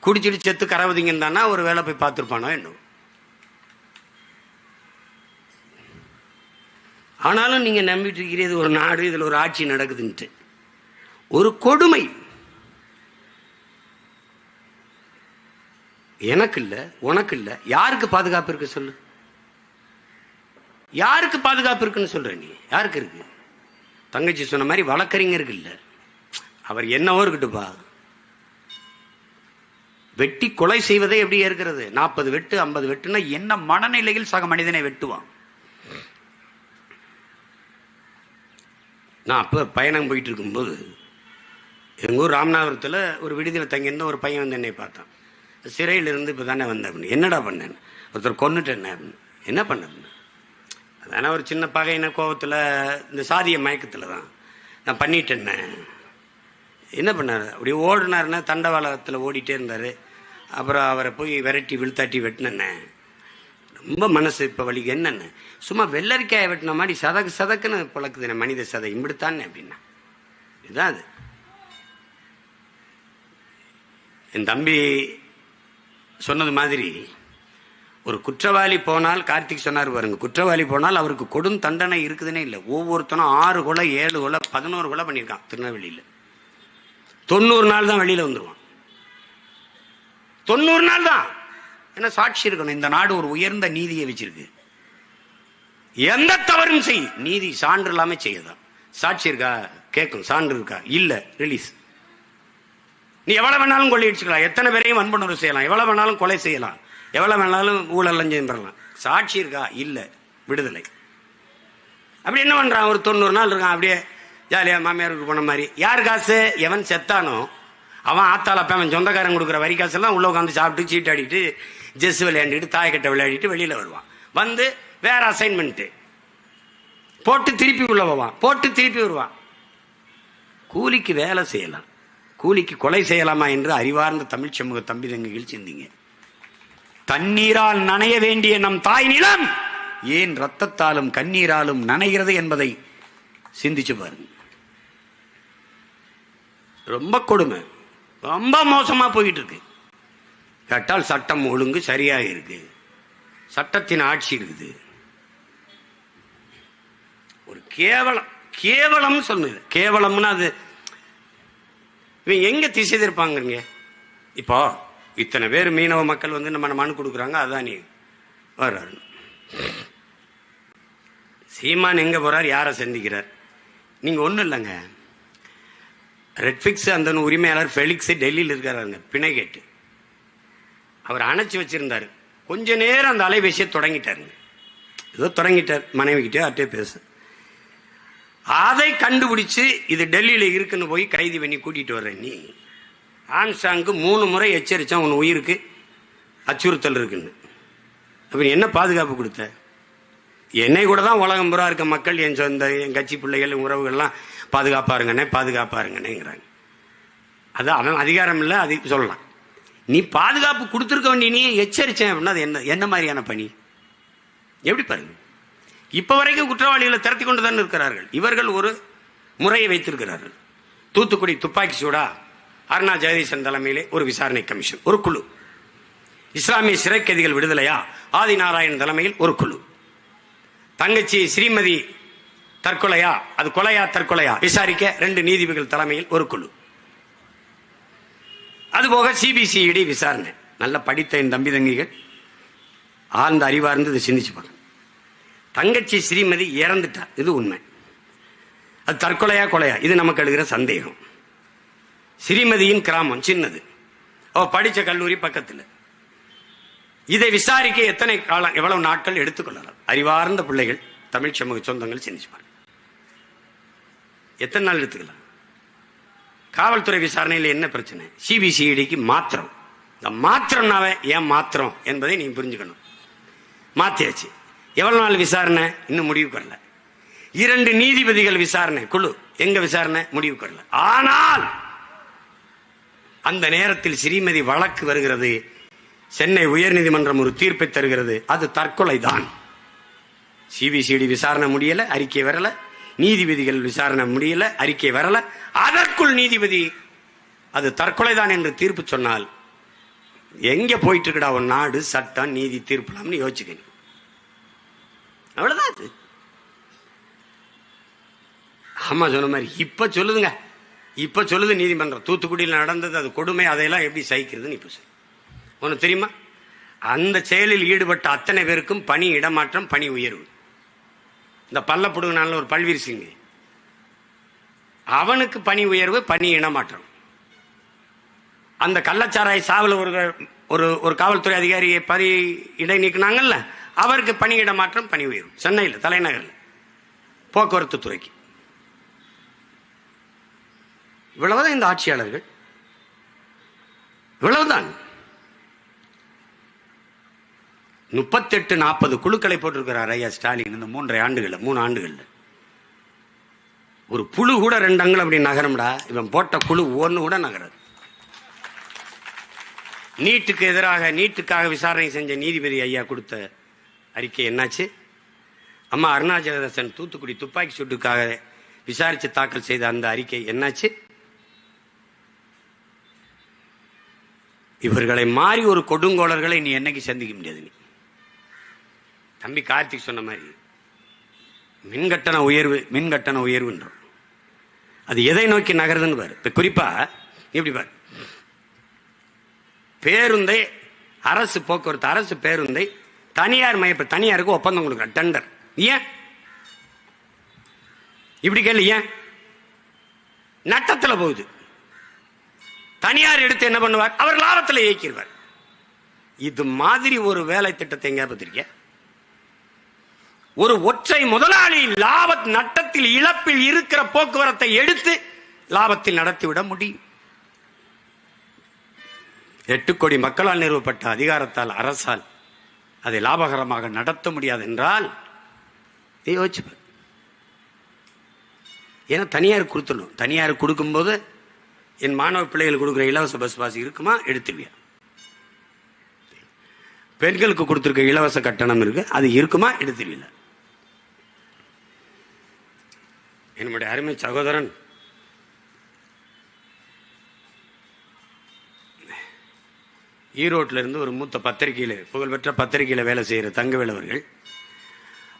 குடிச்சிட்டு செத்து கரவதிங்கன்னு தானா ஒரு வேலை போய் பார்த்துருப்பானோ என்ன? ஆனாலும் நீங்க நம்பிட்டு இருக்கிறது ஒரு நாடு, இதுல ஒரு ஆட்சி நடக்குதுன்ட்டு. ஒரு கொடுமை. எனக்கு இல்ல, உனக்கு இல்ல, யாருக்கு பாதுகாப்பு இருக்கு சொல்லு? யாருக்கு பாதுகாப்பு இருக்குன்னு சொல்ற நீ? யாருக்கு இருக்கு? தங்கச்சி சொன்ன மாதிரி வழக்கறிஞருக்கு இல்ல. அவர் என்னவோ இருக்கட்டுப்பா. வெட்டி கொலை செய்வதே எப்படி இருக்கிறது? 40 வெட்டு 50 வெட்டுனா என்ன மனநிலையில் சக மனிதனை வெட்டுவான்? நான் அப்ப பயணம் போயிட்டு இருக்கும்போது எங்க ஊர் ராமநாதபுரத்தில் ஒரு விடுதியில் தங்கியிருந்த ஒரு பையன் வந்து என்னை பார்த்தான். சிறையிலிருந்து இப்போ தானே வந்தேன் அப்படின்னு. என்னடா பண்ணேன்? ஒருத்தர் கொண்டுட்டேன் அப்படின்னு. என்ன பண்ண? அதானே ஒரு சின்ன பகையின கோபத்தில், இந்த சாதிய மயக்கத்தில் தான் நான் பண்ணிட்டேன்னே. என்ன பண்ணார்? அப்படி ஓடினாருன்னா தண்டவாளத்தில் ஓடிட்டே இருந்தார். அப்புறம் அவரை போய் விரட்டி விழுத்தாட்டி வெட்டினேன்னே. ரொம்ப மனசு இப்போ வலிக்கு. என்னென்ன சும்மா வெள்ளரிக்காயை வெட்டின மாதிரி சதக்கு சதக்குன்னு பழக்குதுண்ணே மனித சதை இப்படித்தானே அப்படின்னா. இதுதான் அது. என் தம்பி சொன்னது மாதிரி ஒரு குற்றவாளி போனால், கார்த்திக் சொன்னார் பாருங்க, குற்றவாளி போனால் அவருக்கு கொடும் தண்டனை இருக்குதுன்னே இல்லை. ஒவ்வொருத்தனும் 6 கொலை 7 கொலை 11 கொலை பண்ணியிருக்கான் திருநெல்வேலியில். 90 நாள் தான் வெளியில வந்துருவான். 90 நாள் தான். ஏன்னா சாட்சி இருக்கணும். இந்த நாடு ஒரு உயர்ந்த நீதியை வச்சிருக்கு. எந்த தவறும் செய், நீதி சான்று இல்லாம செய்யதான். சாட்சி இருக்கா? கேட்கும், சான்று இருக்கா? இல்ல, ரிலீஸ். நீ எவ்வளவு வேணாலும் கொள்ளையடிச்சுக்கலாம், எத்தனை பேரையும் வன்புணர்வு செய்யலாம், எவ்வளவு வேணாலும் கொலை செய்யலாம், எவ்வளவு வேணாலும் ஊழல் லஞ்சம் பெறலாம். சாட்சி இருக்கா? இல்ல, விடுதலை. அப்படி என்ன பண்றான்? ஒரு 90 நாள் இருக்கான், அப்படியே ஜாலியா மாமியாருக்கு போன மாதிரி. யார் காசு? எவன் செத்தானோ அவன் ஆத்தால அவன் சொந்தக்காரன் கொடுக்குற வரி காசெல்லாம் உள்ள உட்காந்து சாப்பிட்டு சீட்டாடிட்டு ஜெஸ் விளையாடிட்டு தாயக்கட்டை விளையாடிட்டு வெளியில வருவான். வந்து வேற அசைன்மெண்ட் போட்டு திருப்பி உள்ள போவான், போட்டு திருப்பி வருவான். கூலிக்கு வேலை செய்யலாம், கூலிக்கு கொலை செய்யலாமா என்று அறிவார்ந்த தமிழ் சமூக தம்பி தங்கைகள் சிந்திங்க. தண்ணீரால் நனைய வேண்டிய நம் தாய் நிலம் ஏன் ரத்தத்தாலும் கண்ணீராலும் நனைகிறது என்பதை சிந்திச்சு பாருங்க. ரொம்ப கொடுமை, ரொம்ப மோசமா போயிட்டு இருக்கு. கேட்டால் சட்டம் ஒழுங்கு சரியாக இருக்கு, சட்டத்தின் ஆட்சி இருக்குது. ஒரு கேவலம், கேவலம் சொன்னது கேவலம்னா அது இவன் எங்க திசை திருப்பாங்க. இப்போ இத்தனை பேர் மீனவ மக்கள் வந்து நம்ம மனு கொடுக்குறாங்க, அதான் நீ வர்றாரு. சீமான் எங்க போறார், யாரை சந்திக்கிறார்? நீங்க ஒண்ணும் இல்லைங்க, ரெட்ஃபிக்ஸ் அந்த உரிமையாளர் ஃபெலிக்ஸ் டெல்லியில் இருக்காருங்க, பிணை கேட்டு அவர் அணைச்சி வச்சிருந்தாரு. கொஞ்ச நேரம் அந்த அலைபேசியை தொடங்கிட்டாருங்க, ஏதோ தொடங்கிட்டார், மனைவி கிட்டே அட்டே பேச. அதை கண்டுபிடிச்சு இது டெல்லியில இருக்குன்னு போய் கைது பண்ணி கூட்டிட்டு வர்ற நீ. ஆம்சாங்கு 3 முறை எச்சரிச்சான் உன் உயிருக்கு அச்சுறுத்தல் இருக்குன்னு. அப்ப என்ன பாதுகாப்பு கொடுத்த? என்னை கூட தான் உலகம் புறா இருக்க மக்கள், என் சொந்த என் கட்சி பிள்ளைகள் உறவுகள்லாம் பாதுகாப்பாருங்கண்ணே பாதுகாப்பாருங்கண்ணேங்கிறாங்க. அது அவன் அதிகாரம் இல்லை, அது சொல்லலாம். நீ பாதுகாப்பு கொடுத்துருக்க வேண்டிய நீ எச்சரிச்சேன் அப்படின்னா அது என்ன மாதிரியான பணி? எப்படி பாருங்க. இப்ப வரைக்கும் குற்றவாளிகளை திரட்டி கொண்டு தான் இருக்கிறார்கள். இவர்கள் ஒரு முறையை வைத்திருக்கிறார்கள். தூத்துக்குடி துப்பாக்கி சூடா அருணா ஜெகதீசன் தலைமையிலே ஒரு விசாரணை கமிஷன், ஒரு குழு. இஸ்லாமிய சிறை கைதிகள் விடுதலையா, ஆதி நாராயணன் தலைமையில் ஒரு குழு. தங்கச்சி ஸ்ரீமதி தற்கொலையா, அது கொலையா தற்கொலையா விசாரிக்க 2 நீதிபதிகள் தலைமையில் ஒரு குழு. அதுபோக சிபிசிஐடி விசாரணை. நல்ல படித்த என் தம்பி தங்கிகள் ஆழ்ந்த அறிவார்ந்து இதை சிந்திச்சு பாருங்க. தங்கச்சி ஸ்ரீமதி இறந்துட்டா, இது உண்மை. அது தற்கொலையா கொலையா, இது நமக்கு எழுகிற சந்தேகம். ஸ்ரீமதியின் கிராமம் சின்னது, அவ படிச்ச கல்லூரி பக்கத்தில். இதை விசாரிக்க எத்தனை காலம், எவ்வளவு நாட்கள் எடுத்துக்கொள்ளலாம்? அறிவார்ந்த பிள்ளைகள், தமிழ் சமூக சொந்தங்கள் சிந்திச்சு பாருங்க, எத்தனை நாள் எடுத்துக்கலாம்? காவல்துறை விசாரணையில் என்ன பிரச்சனை? சிபிசிஐடிக்கு மாத்திரம். இந்த மாத்திரம்னாவே ஏன் மாத்திரம் என்பதை நீங்க புரிஞ்சுக்கணும். மாத்தியாச்சு. எவ்வளவு நாள் விசாரணை? இன்னும் முடிவுக்கு வரல. 2 நீதிபதிகள் விசாரணை குழு, எங்க விசாரணை? முடிவுக்கு வரல. ஆனால் அந்த நேரத்தில் ஸ்ரீமதி வழக்கு வருகிறது. சென்னை உயர்நீதிமன்றம் ஒரு தீர்ப்பை தருகிறது, அது தற்கொலை தான். சிபிசிஐடி விசாரணை முடியல, அறிக்கை வரல. நீதிபதிகள் விசாரணை முடியல, அறிக்கை வரல. அதற்குள் நீதிபதி அது தற்கொலை தான் என்று தீர்ப்பு சொன்னால் எங்க போயிட்டு இருக்கடா ஒரு நாடு, சட்டம், நீதி, தீர்ப்புலாம்னு யோசிச்சுக்கணும். அவ்வளவுதான். அது ஆமா சொன்ன மாதிரி இப்ப சொல்லுதுங்க, இப்ப சொல்லுது நீதிமன்றம். தூத்துக்குடியில் நடந்தது அது கொடுமை, அதையெல்லாம் எப்படி சகிக்கிறதுன்னு இப்ப சொல்லு. உனக்கு தெரியுமா, அந்த செயலில் ஈடுபட்ட அத்தனை பேருக்கும் பணி இடமாற்றம், பணி உயர்வு. இந்த பல்லப்புடுங்கனால ஒரு பல்வீர் சிங், அவனுக்கு பணி உயர்வு, பணி இடமாற்றம். அந்த கள்ளச்சாராய சாவில் ஒரு காவல்துறை அதிகாரியை பணி இடை நீக்கினாங்கல்ல, அவருக்கு பணி இடமாற்றம், பணி உயர்வு. சென்னையில் தலைநகரில் போக்குவரத்து துறைக்கு. இவ்வளவுதான் இந்த ஆட்சியாளர்கள், இவ்வளவுதான். 38-40 குழுக்களை போட்டிருக்கிறார் ஐயா ஸ்டாலின் இந்த 3 ஆண்டுகள். ஒரு புழு கூட 2 அங்குலம் அப்படி நகரம்டா. இவன் போட்ட குழு 1 கூட நகராது. நீட்டுக்கு எதிராக, நீட்டுக்காக விசாரணை செஞ்ச நீதிபதி ஐயா கொடுத்த அறிக்கை என்னாச்சு? அம்மா அருணா ஜெகதீசன் தூத்துக்குடி துப்பாக்கி சூட்டுக்காக விசாரித்து தாக்கல் செய்த அந்த அறிக்கை என்னாச்சு? இவர்களை மாறி ஒரு கொடுங்கோளர்களை நீ என்னைக்கு சந்திக்க முடியாது. நீ தம்பி கார்த்திக் சொன்ன மாதிரி மின்கட்டண உயர்வுன்றோம். அது எதை நோக்கி நகருதுன்னு பாரு. இப்ப குறிப்பா எப்படி பாரு, பேருந்தை அரசு போக்குவரத்து, அரசு பேருந்தை தனியார் தனியாருக்கு ஒப்பந்தம் கொடுக்குற டெண்டர். ஏன் இப்படி கேள்வி? ஏன் நட்டத்துல போகுது. தனியார் எடுத்து என்ன பண்ணுவார்? அவர் லாபத்தில் இயக்கிடுவார். இது மாதிரி ஒரு வேலை திட்டத்தை எங்க பார்த்திருக்க? ஒரு ஒற்றை முதலாளி லாப நட்டத்தில் இழப்பில் இருக்கிற போக்குவரத்தை எடுத்து லாபத்தில் நடத்திவிட முடியும். 8 கோடி மக்களால் நிறுவப்பட்ட அதிகாரத்தால், அரசால் அதை லாபகரமாக நடத்த முடியாது என்றால் யோசிச்சு. ஏன்னா தனியார் கொடுத்துடணும். தனியார் கொடுக்கும்போது என் மாணவ பிள்ளைகள் கொடுக்குற இலவச பஸ் பாஸ் இருக்குமா? எடுத்துருவியா? பெண்களுக்கு கொடுத்துருக்க இலவச கட்டணம் இருக்கு, அது இருக்குமா? எடுத்துருவில்ல. என்னுடைய அருமை சகோதரன் ஈரோட்டில் இருந்து ஒரு மூத்த பத்திரிகையில், புகழ்பெற்ற பத்திரிகையில் வேலை செய்கிற தங்கவேல் அவர்கள்,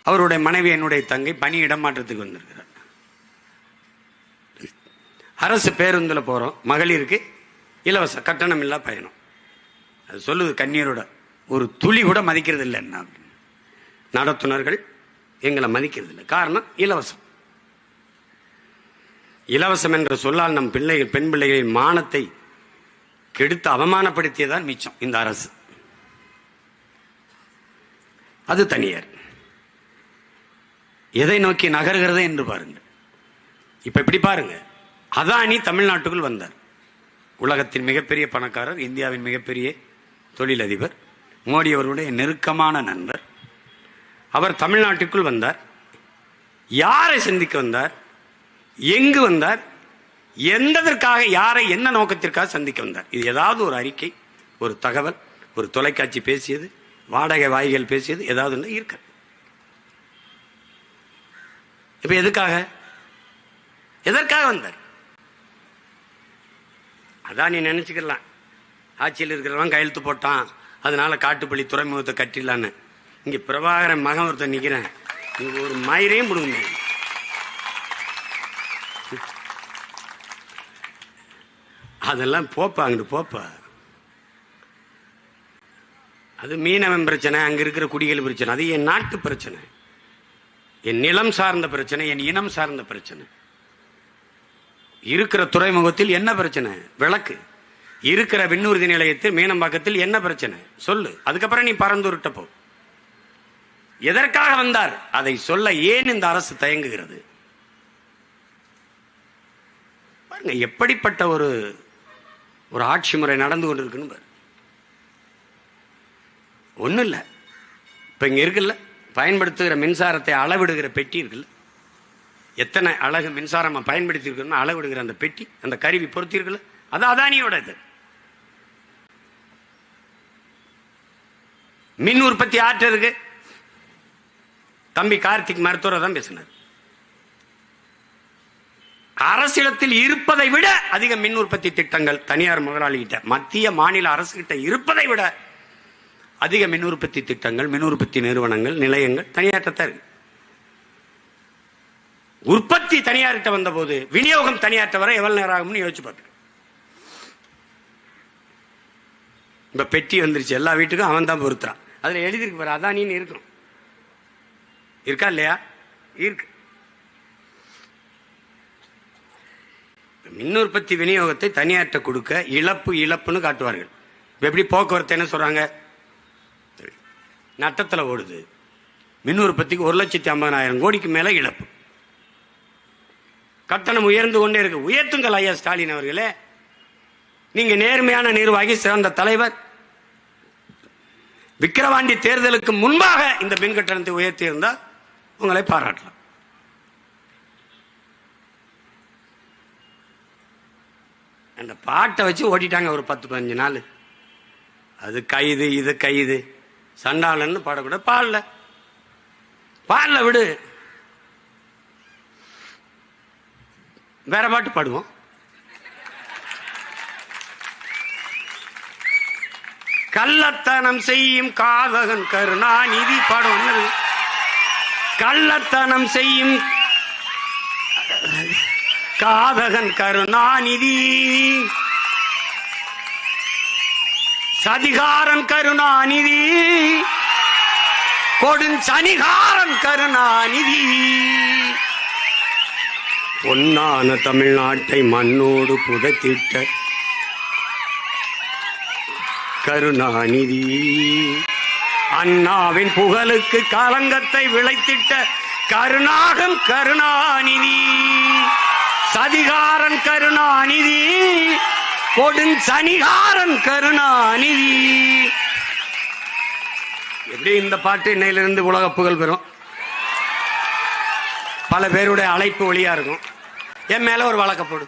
அவருடைய மனைவி என்னுடைய தங்கை பணி இடமாற்றத்துக்கு வந்திருக்கிறார். அரசு பேருந்தில் போகிறோம், மகளிருக்கு இலவச கட்டணம் இல்லா பயணம். அது சொல்லுது கண்ணீரோட, ஒரு துளி கூட மதிக்கிறது இல்லை. என்ன நடத்துனர்கள் எங்களை மதிக்கிறது இல்லை. காரணம் இலவசம். இலவசம் என்ற சொல்லால் நம் பிள்ளைகள், பெண் பிள்ளைகளின் மானத்தை கெடுத்து அவமானப்படுத்தியதான் மிச்சம் இந்த அரசு. அது தனியார். எதை நோக்கி நகர்கிறது என்று பாருங்கள். இப்ப இப்படி பாருங்க, அதானி தமிழ்நாட்டுக்குள் வந்தார். உலகத்தின் மிகப்பெரிய பணக்காரர், இந்தியாவின் மிகப்பெரிய தொழிலதிபர், மோடி அவருடைய நெருக்கமான நண்பர். அவர் தமிழ்நாட்டுக்குள் வந்தார். யாரை சந்திக்க வந்தார்? எங்கு வந்தார்? எந்ததற்காக, யாரை, என்ன நோக்கத்திற்காக சந்திக்க வந்தார்? இது ஏதாவது ஒரு அறிக்கை, ஒரு தகவல், ஒரு தொலைக்காட்சி பேசியது, வாடகை வாய்கள் பேசியது ஏதாவது இருக்க? இப்ப எதற்காக வந்தார்? அதான் நீ நினைச்சுக்கலாம், ஆட்சியில் இருக்கிறவன் கையெழுத்து போட்டான், அதனால காட்டுப்பள்ளி துறைமுகத்தை கட்டிடலான்னு. இங்க பிரபாகரன் மகன் ஒருத்தர் நிக்கிறேன், நீங்க ஒரு மயிரையும் கொடுங்க. அதெல்லாம் போப்பா, அங்கிட்டு போப்பா. அது மீனவன் பிரச்சனை, அங்க இருக்கிற குடிகள் பிரச்சனை, அது என் நாட்டு பிரச்சனை, என் நிலம் சார்ந்த பிரச்சனை, என் இனம் சார்ந்த பிரச்சனை. இருக்கிற துறைமுகத்தில் என்ன பிரச்சனை? விளக்கு. இருக்கிற விண்ணூர்தி நிலையத்தில் மீனம்பாக்கத்தில் என்ன பிரச்சனை? சொல்லு. அதுக்கப்புறம் நீ பறந்துருட்ட போ. எதற்காக வந்தார் அதை சொல்ல ஏன் இந்த அரசு தயங்குகிறது? பாருங்க எப்படிப்பட்ட ஒரு ஆட்சி முறை நடந்து கொண்டிருக்குன்னு. ஒன்றும் இல்லை, இப்போ இங்கே இருக்குல்ல, பயன்படுத்துகிற மின்சாரத்தை அளவிடுகிற பெட்டி இருக்குல்ல, எத்தனை அழகு மின்சாரம் பயன்படுத்தி இருக்கணும் அளவிடுகிற அந்த பெட்டி, அந்த கருவி பொருத்தி இருக்குல்ல, அது அதானியோட. இது மின் உற்பத்தி ஆற்றுறதுக்கு தம்பி கார்த்திக் மருத்துவர் தான் பேசினார். அரசிடத்தில் இருப்பதை விட அதிக மின் உற்பத்தி திட்டங்கள் தனியார் முதலாளிகிட்ட, மத்திய மாநில அரசு கிட்ட இருப்பதை விட அதிக மின் உற்பத்தி திட்டங்கள், மின் உற்பத்தி நிறுவனங்கள், நிலையங்கள் தனியார்ட்ட இருக்கு. உற்பத்தி தனியார்கிட்ட வந்த போது விநியோகம் தனியார்ட்ட வர எவ்வளவு நேரம் ஆகும்னு யோசிச்சு பார்த்து. இப்ப பெட்டி வந்துருச்சு, எல்லா வீட்டுக்கும் அவன் தான் பொறுத்தான். அதுல எழுதிருக்கு பாரு, அதானின்னு இருக்கணும். இருக்கா இல்லையா? இருக்கு. மின் உற்பத்தி விநியோகத்தை தனியார்ட்ட கொடுக்க இழப்புன்னு காட்டுவார்கள். எப்படி போக்குவரத்து என்ன சொல்றாங்க? நட்டத்தில் ஓடுது. மின் உற்பத்திக்கு 1,50,000 கோடிக்கு மேல இழப்பு. கட்டணம் உயர்ந்து கொண்டே இருக்கு. உயர்த்துங்கள் ஐயா ஸ்டாலின் அவர்களே, நீங்க நேர்மையான நிர்வாகி, சிறந்த தலைவர். விக்கிரவாண்டி தேர்தலுக்கு முன்பாக இந்த மின் கட்டணத்தை உயர்த்தி இருந்தால் உங்களை பாராட்டலாம். அந்த பாட்டை வச்சு ஓட்டிட்டாங்க ஒரு 10-15 நாள். அது கைது, இது கைது, சண்டாளன்னு பாடக்கூடாது. பாடல விடு, வேற பாட்டு பாடுவோம். கள்ளத்தனம் செய்யும் காதகன் கருணாநிதி பாடம். கள்ளத்தனம் செய்யும் காதகன் கருணாநிதி, சதிகாரன் கருணாநிதி, கொடுஞ்சனிகாரன் கருணாநிதி. பொன்னான தமிழ்நாட்டை மண்ணோடு புதைத்திட்ட கருணாநிதி, அண்ணாவின் புகழுக்கு களங்கத்தை விளைத்திட்ட கருணாகன் கருணாநிதி, சதிகாரன் கருணாநிதி, கொடுஞ்சனிகாரன் கருணாநிதி. எப்படி இந்த பாட்டு இன்னையிலிருந்து உலக புகழ் பெறும். பல பேருடைய அழைப்பு ஒளியா இருக்கும். என் மேல ஒரு வழக்க போடு,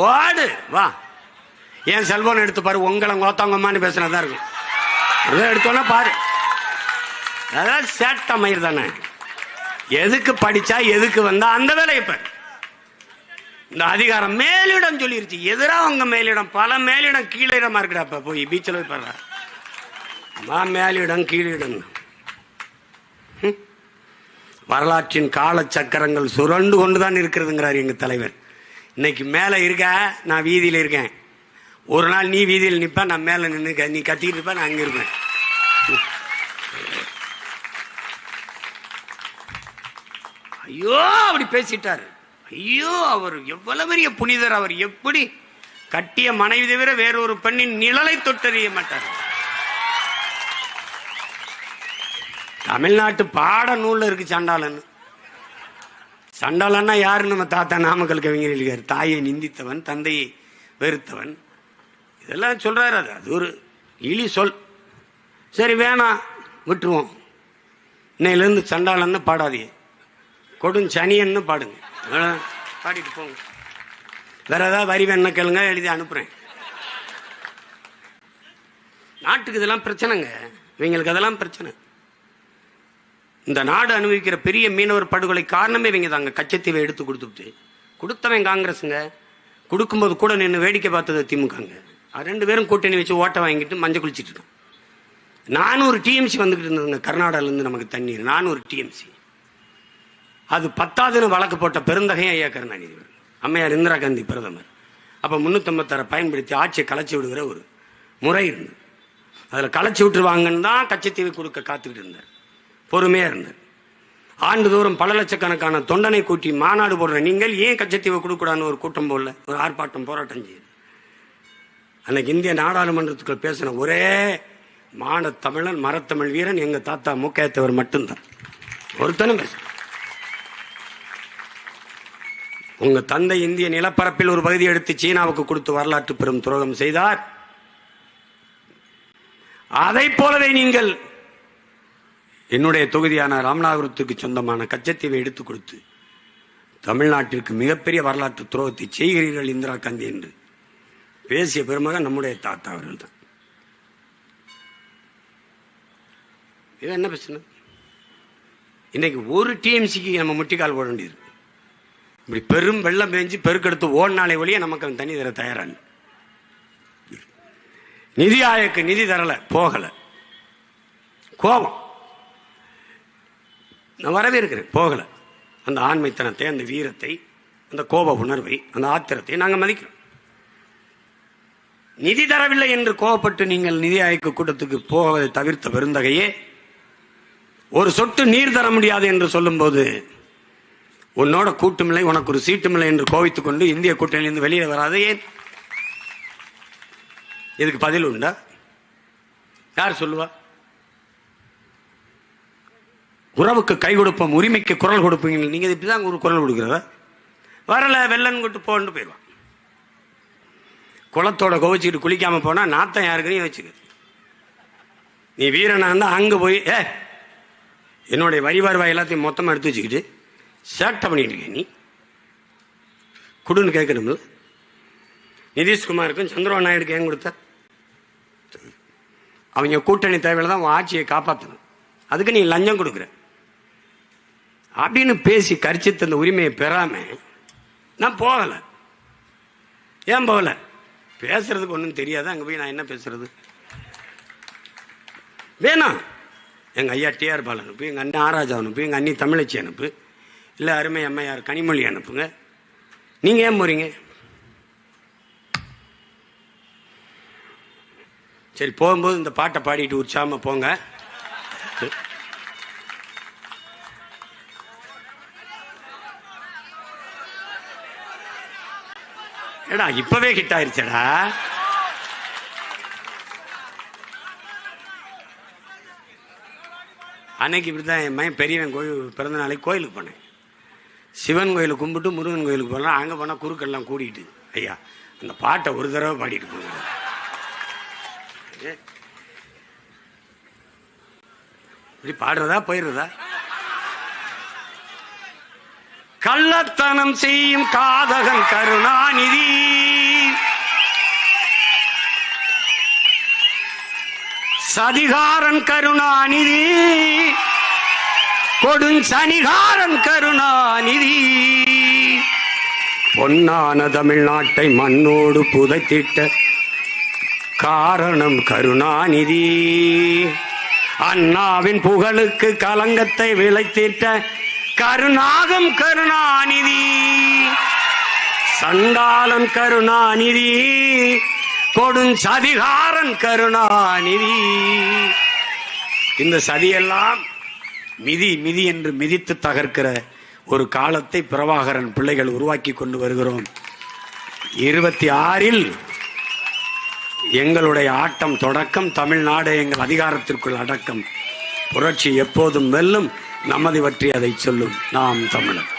ஓடு வா. என் செல்போன் எடுத்து பாரு, உங்களை கோத்தாங்கம்மான்னு பேசினதா இருக்கும். அதை எடுத்தோன்னா பாரு, அதாவது சேட்ட மயிர் தானே. எதுக்கு படிச்சா எதுக்கு வந்தா அந்த வேலையை பாரு. இந்த அதிகாரம் மேலிடம் சொல்லிருச்சு, எதிராக உங்க மேலிடம். பல மேலிடம் கீழிடமா இருக்குடாப்ப. போய் பீச்சில் போய் பாரு, மேலிடம் கீழிடம். வரலாற்றின் கால சக்கரங்கள் சுரண்டு கொண்டுதான் இருக்கிறதுங்கிறார் எங்க தலைவர். இன்னைக்கு மேல இருக்க, நான் வீதியில இருக்கேன். ஒரு நாள் நீ வீதியில் நிப்ப, நான் மேல நின்று நீ கத்திட்டு இருப்ப, நான் அங்க இருப்பேன். ஐயோ அப்படி பேசிட்டாரு. ஐயோ அவர் எவ்வளவு பெரிய புனிதர். அவர் எப்படி கட்டிய மனைவி தவிர வேறொரு பெண்ணின் நிழலை தொட்டறிய மாட்டார். தமிழ்நாட்டு பாட நூல்ல இருக்கு சண்டாளன். சண்டாளன்னா யாரு? நம்ம தாத்தா நாமக்கல் கவிஞர் இருக்கார். தாயை நிந்தித்தவன், தந்தையை வெறுத்தவன், இதெல்லாம் சொல்றாரு. அது ஒரு இழி சொல். சரி வேணாம், விட்டுருவோம். இன்னையிலிருந்து சண்டாளன்னு பாடாதீங்க, கொடுஞ்சனியன்னு பாடுங்க. பாடிட்டு போங்க. வேற ஏதாவது வரி வேணா கேளுங்க, எழுதி அனுப்புறேன். நாட்டுக்கு இதெல்லாம் பிரச்சனைங்க. இவங்களுக்கு அதெல்லாம் பிரச்சனை. இந்த நாடு அனுபவிக்கிற பெரிய மீனவர் படுகொலை காரணமே இவங்க தாங்க. கச்சத்தீவை எடுத்து கொடுத்தவன் காங்கிரஸுங்க. கொடுக்கும்போது கூட நின்று வேடிக்கை பார்த்தது திமுகங்க. ரெண்டு பேரும் கூட்டணி வச்சு ஓட்டை வாங்கிட்டு மஞ்சள் குளிச்சுட்டு இருக்கான். 400 டிஎம்சி வந்துகிட்டு இருந்ததுங்க கர்நாடகாலேருந்து நமக்கு தண்ணீர். 400 டிஎம்சி. அது 10வது வழக்கு போட்ட பெருந்தகையும் ஐயா கருணாநிதி, அம்மையார் இந்திரா காந்தி பிரதமர். அப்போ 356 பயன்படுத்தி ஆட்சியை கலைச்சி விடுகிற ஒரு முறை இருந்தது. அதில் கலைச்சி விட்டுருவாங்கன்னு தான் கச்சத்தீவை கொடுக்க காத்துக்கிட்டு இருந்தார். பொறுமையா இருந்தார். ஆண்டுதோறும் பல லட்சக்கணக்கான தொண்டனை கூட்டி மாநாடு போடுற நீங்கள் ஏன் கச்சத்தீவை கொடுக்கூடாதுன்னு ஒரு கூட்டம் போடல, ஒரு ஆர்ப்பாட்டம் போராட்டம் செய்யுது. அன்னைக்கு இந்திய நாடாளுமன்றத்துக்குள் பேசின ஒரே மான தமிழன், மரத்தமிழ் வீரன் எங்க தாத்தா முக்கியத்தவர் மட்டும்தான். ஒருத்தனும் பேச. உங்க தந்தை இந்திய நிலப்பரப்பில் ஒரு பகுதி எடுத்து சீனாவுக்கு கொடுத்து வரலாற்று பெரும் துரோகம் செய்தார். அதை போலவே நீங்கள் என்னுடைய தொகுதியான ராமநாதபுரத்துக்கு சொந்தமான கச்சத்தீவை எடுத்துக் கொடுத்து தமிழ்நாட்டிற்கு மிகப்பெரிய வரலாற்று துரோகத்தை செய்கிறீர்கள் இந்திரா காந்தி என்று பேசிய பெருமகன் நம்முடைய தாத்தா அவர்கள் தான். இது என்ன பிரச்சனை? இன்னைக்கு ஒரு டிஎம்சிக்கு நம்ம முட்டிக்கால் போட வேண்டியது. இப்படி பெரும் வெள்ளம் பெஞ்சு பெருக்கெடுத்து ஓடினாலே வழியே நமக்கு தண்ணி தர தயாரான. நிதி ஆயோக்கு நிதி தரல, போகல. கோபம் நான் வரவேற்கிறேன், போகல. அந்த ஆண்மைத்தனத்தை, அந்த வீரத்தை, அந்த கோப உணர்வை, அந்த ஆத்திரத்தை நாங்கள் மதிக்கிறோம். நிதி தரவில்லை என்று கோபப்பட்டு நீங்கள் நிதி ஆயோக்கு கூட்டத்துக்கு போவதை தவிர்த்த பெருந்தகையே, ஒரு சொட்டு நீர் தர முடியாது என்று சொல்லும் போது உன்னோட கூட்டுமில்லை, உனக்கு ஒரு சீட்டுமில்லை என்று கோவித்துக் கொண்டு இந்திய கூட்டணியிலிருந்து வெளியே வராது ஏன்? இதுக்கு பதில் உண்டா? யார் சொல்லுவா? உறவுக்கு கை கொடுப்போம், உரிமைக்கு குரல் கொடுப்பீங்க. நீங்க இப்படிதான் ஒரு குரல் கொடுக்கிறதா? வரல வெள்ளன் கொட்டு போன்னு போயிடுவான். குளத்தோட கோவிச்சுக்கிட்டு குளிக்காம போனா நாத்தம் யாருக்குன்னு வச்சுக்க. நீ வீரனா இருந்தா அங்க போய் என்னுடைய வரி வருவாய் எல்லாத்தையும் மொத்தமா எடுத்து வச்சுக்கிட்டு சேட்டை பண்ணிட்டு இருக்க. நீ குடுன்னு கேட்கணும்ல. நிதிஷ்குமாருக்கும் சந்திரபாபு நாயுடுக்கு ஏன் கொடுத்த? அவங்க கூட்டணி தேவையில தான் ஆட்சியை காப்பாற்றணும். அதுக்கு நீ லஞ்சம் கொடுக்குற அப்படின்னு பேசி கரிச்சு தந்த உரிமையை பெறாம நான் போகல. ஏன் போகல? பேசுறதுக்கு ஒன்றும் தெரியாது. அங்கே போய் நான் என்ன பேசுறது? வேணாம். எங்கள் ஐயா டிஆர் பால் அனுப்பு, எங்கள் அண்ணன் ஆராஜா அனுப்பு, எங்கள் அண்ணி தமிழச்சி அனுப்பு, இல்லை அருமை அம்மையார் கனிமொழி அனுப்புங்க. நீங்கள் ஏன் போறீங்க? சரி, போகும்போது இந்த பாட்டை பாடிட்டு உற்சாகமா போங்க. ஏடா இப்பவே ஹிட் ஆயிருச்சடா. அன்னைக்கு இப்படிதான் என் மகன் பெரியவன் கோயில் பிறந்த நாளைக்கு கோயிலுக்கு போனேன். சிவன் கோயிலுக்கு கும்பிட்டு முருகன் கோயிலுக்கு போனா அங்க போனா குறுக்கெல்லாம் கூடிட்டு, ஐயா அந்த பாட்டை ஒரு தடவை பாடிட்டு போங்க. இப்படி பாடுறதா போயிடுறதா? கள்ளத்தனம் செய்யும் காதகன் கருணாநிதி, சதிகாரன் கருணாநிதி, கொடுஞ்சனிகாரன் கருணாநிதி, பொன்னான தமிழ்நாட்டை மண்ணோடு புதைத்திட்ட காரணம் கருணாநிதி, அண்ணாவின் புகழுக்கு கலங்கத்தை விளைத்திட்ட கருணாகம் கருணாநிதி, சண்டாளன் கருணாநிதி, கொடுஞ்சதிகாரன் கருணாநிதி. இந்த சதியெல்லாம் மிதி மிதி என்று மிதித்து தகர்க்கிற ஒரு காலத்தை பிரபாகரன் பிள்ளைகள் உருவாக்கி கொண்டு வருகிறோம். 26 எங்களுடைய ஆட்டம் தொடக்கம், தமிழ்நாடு எங்கள் அதிகாரத்திற்குள் அடக்கம். புரட்சி எப்போதும் வெல்லும், நமது பற்றி அதை சொல்லும் நாம் தமிழர்.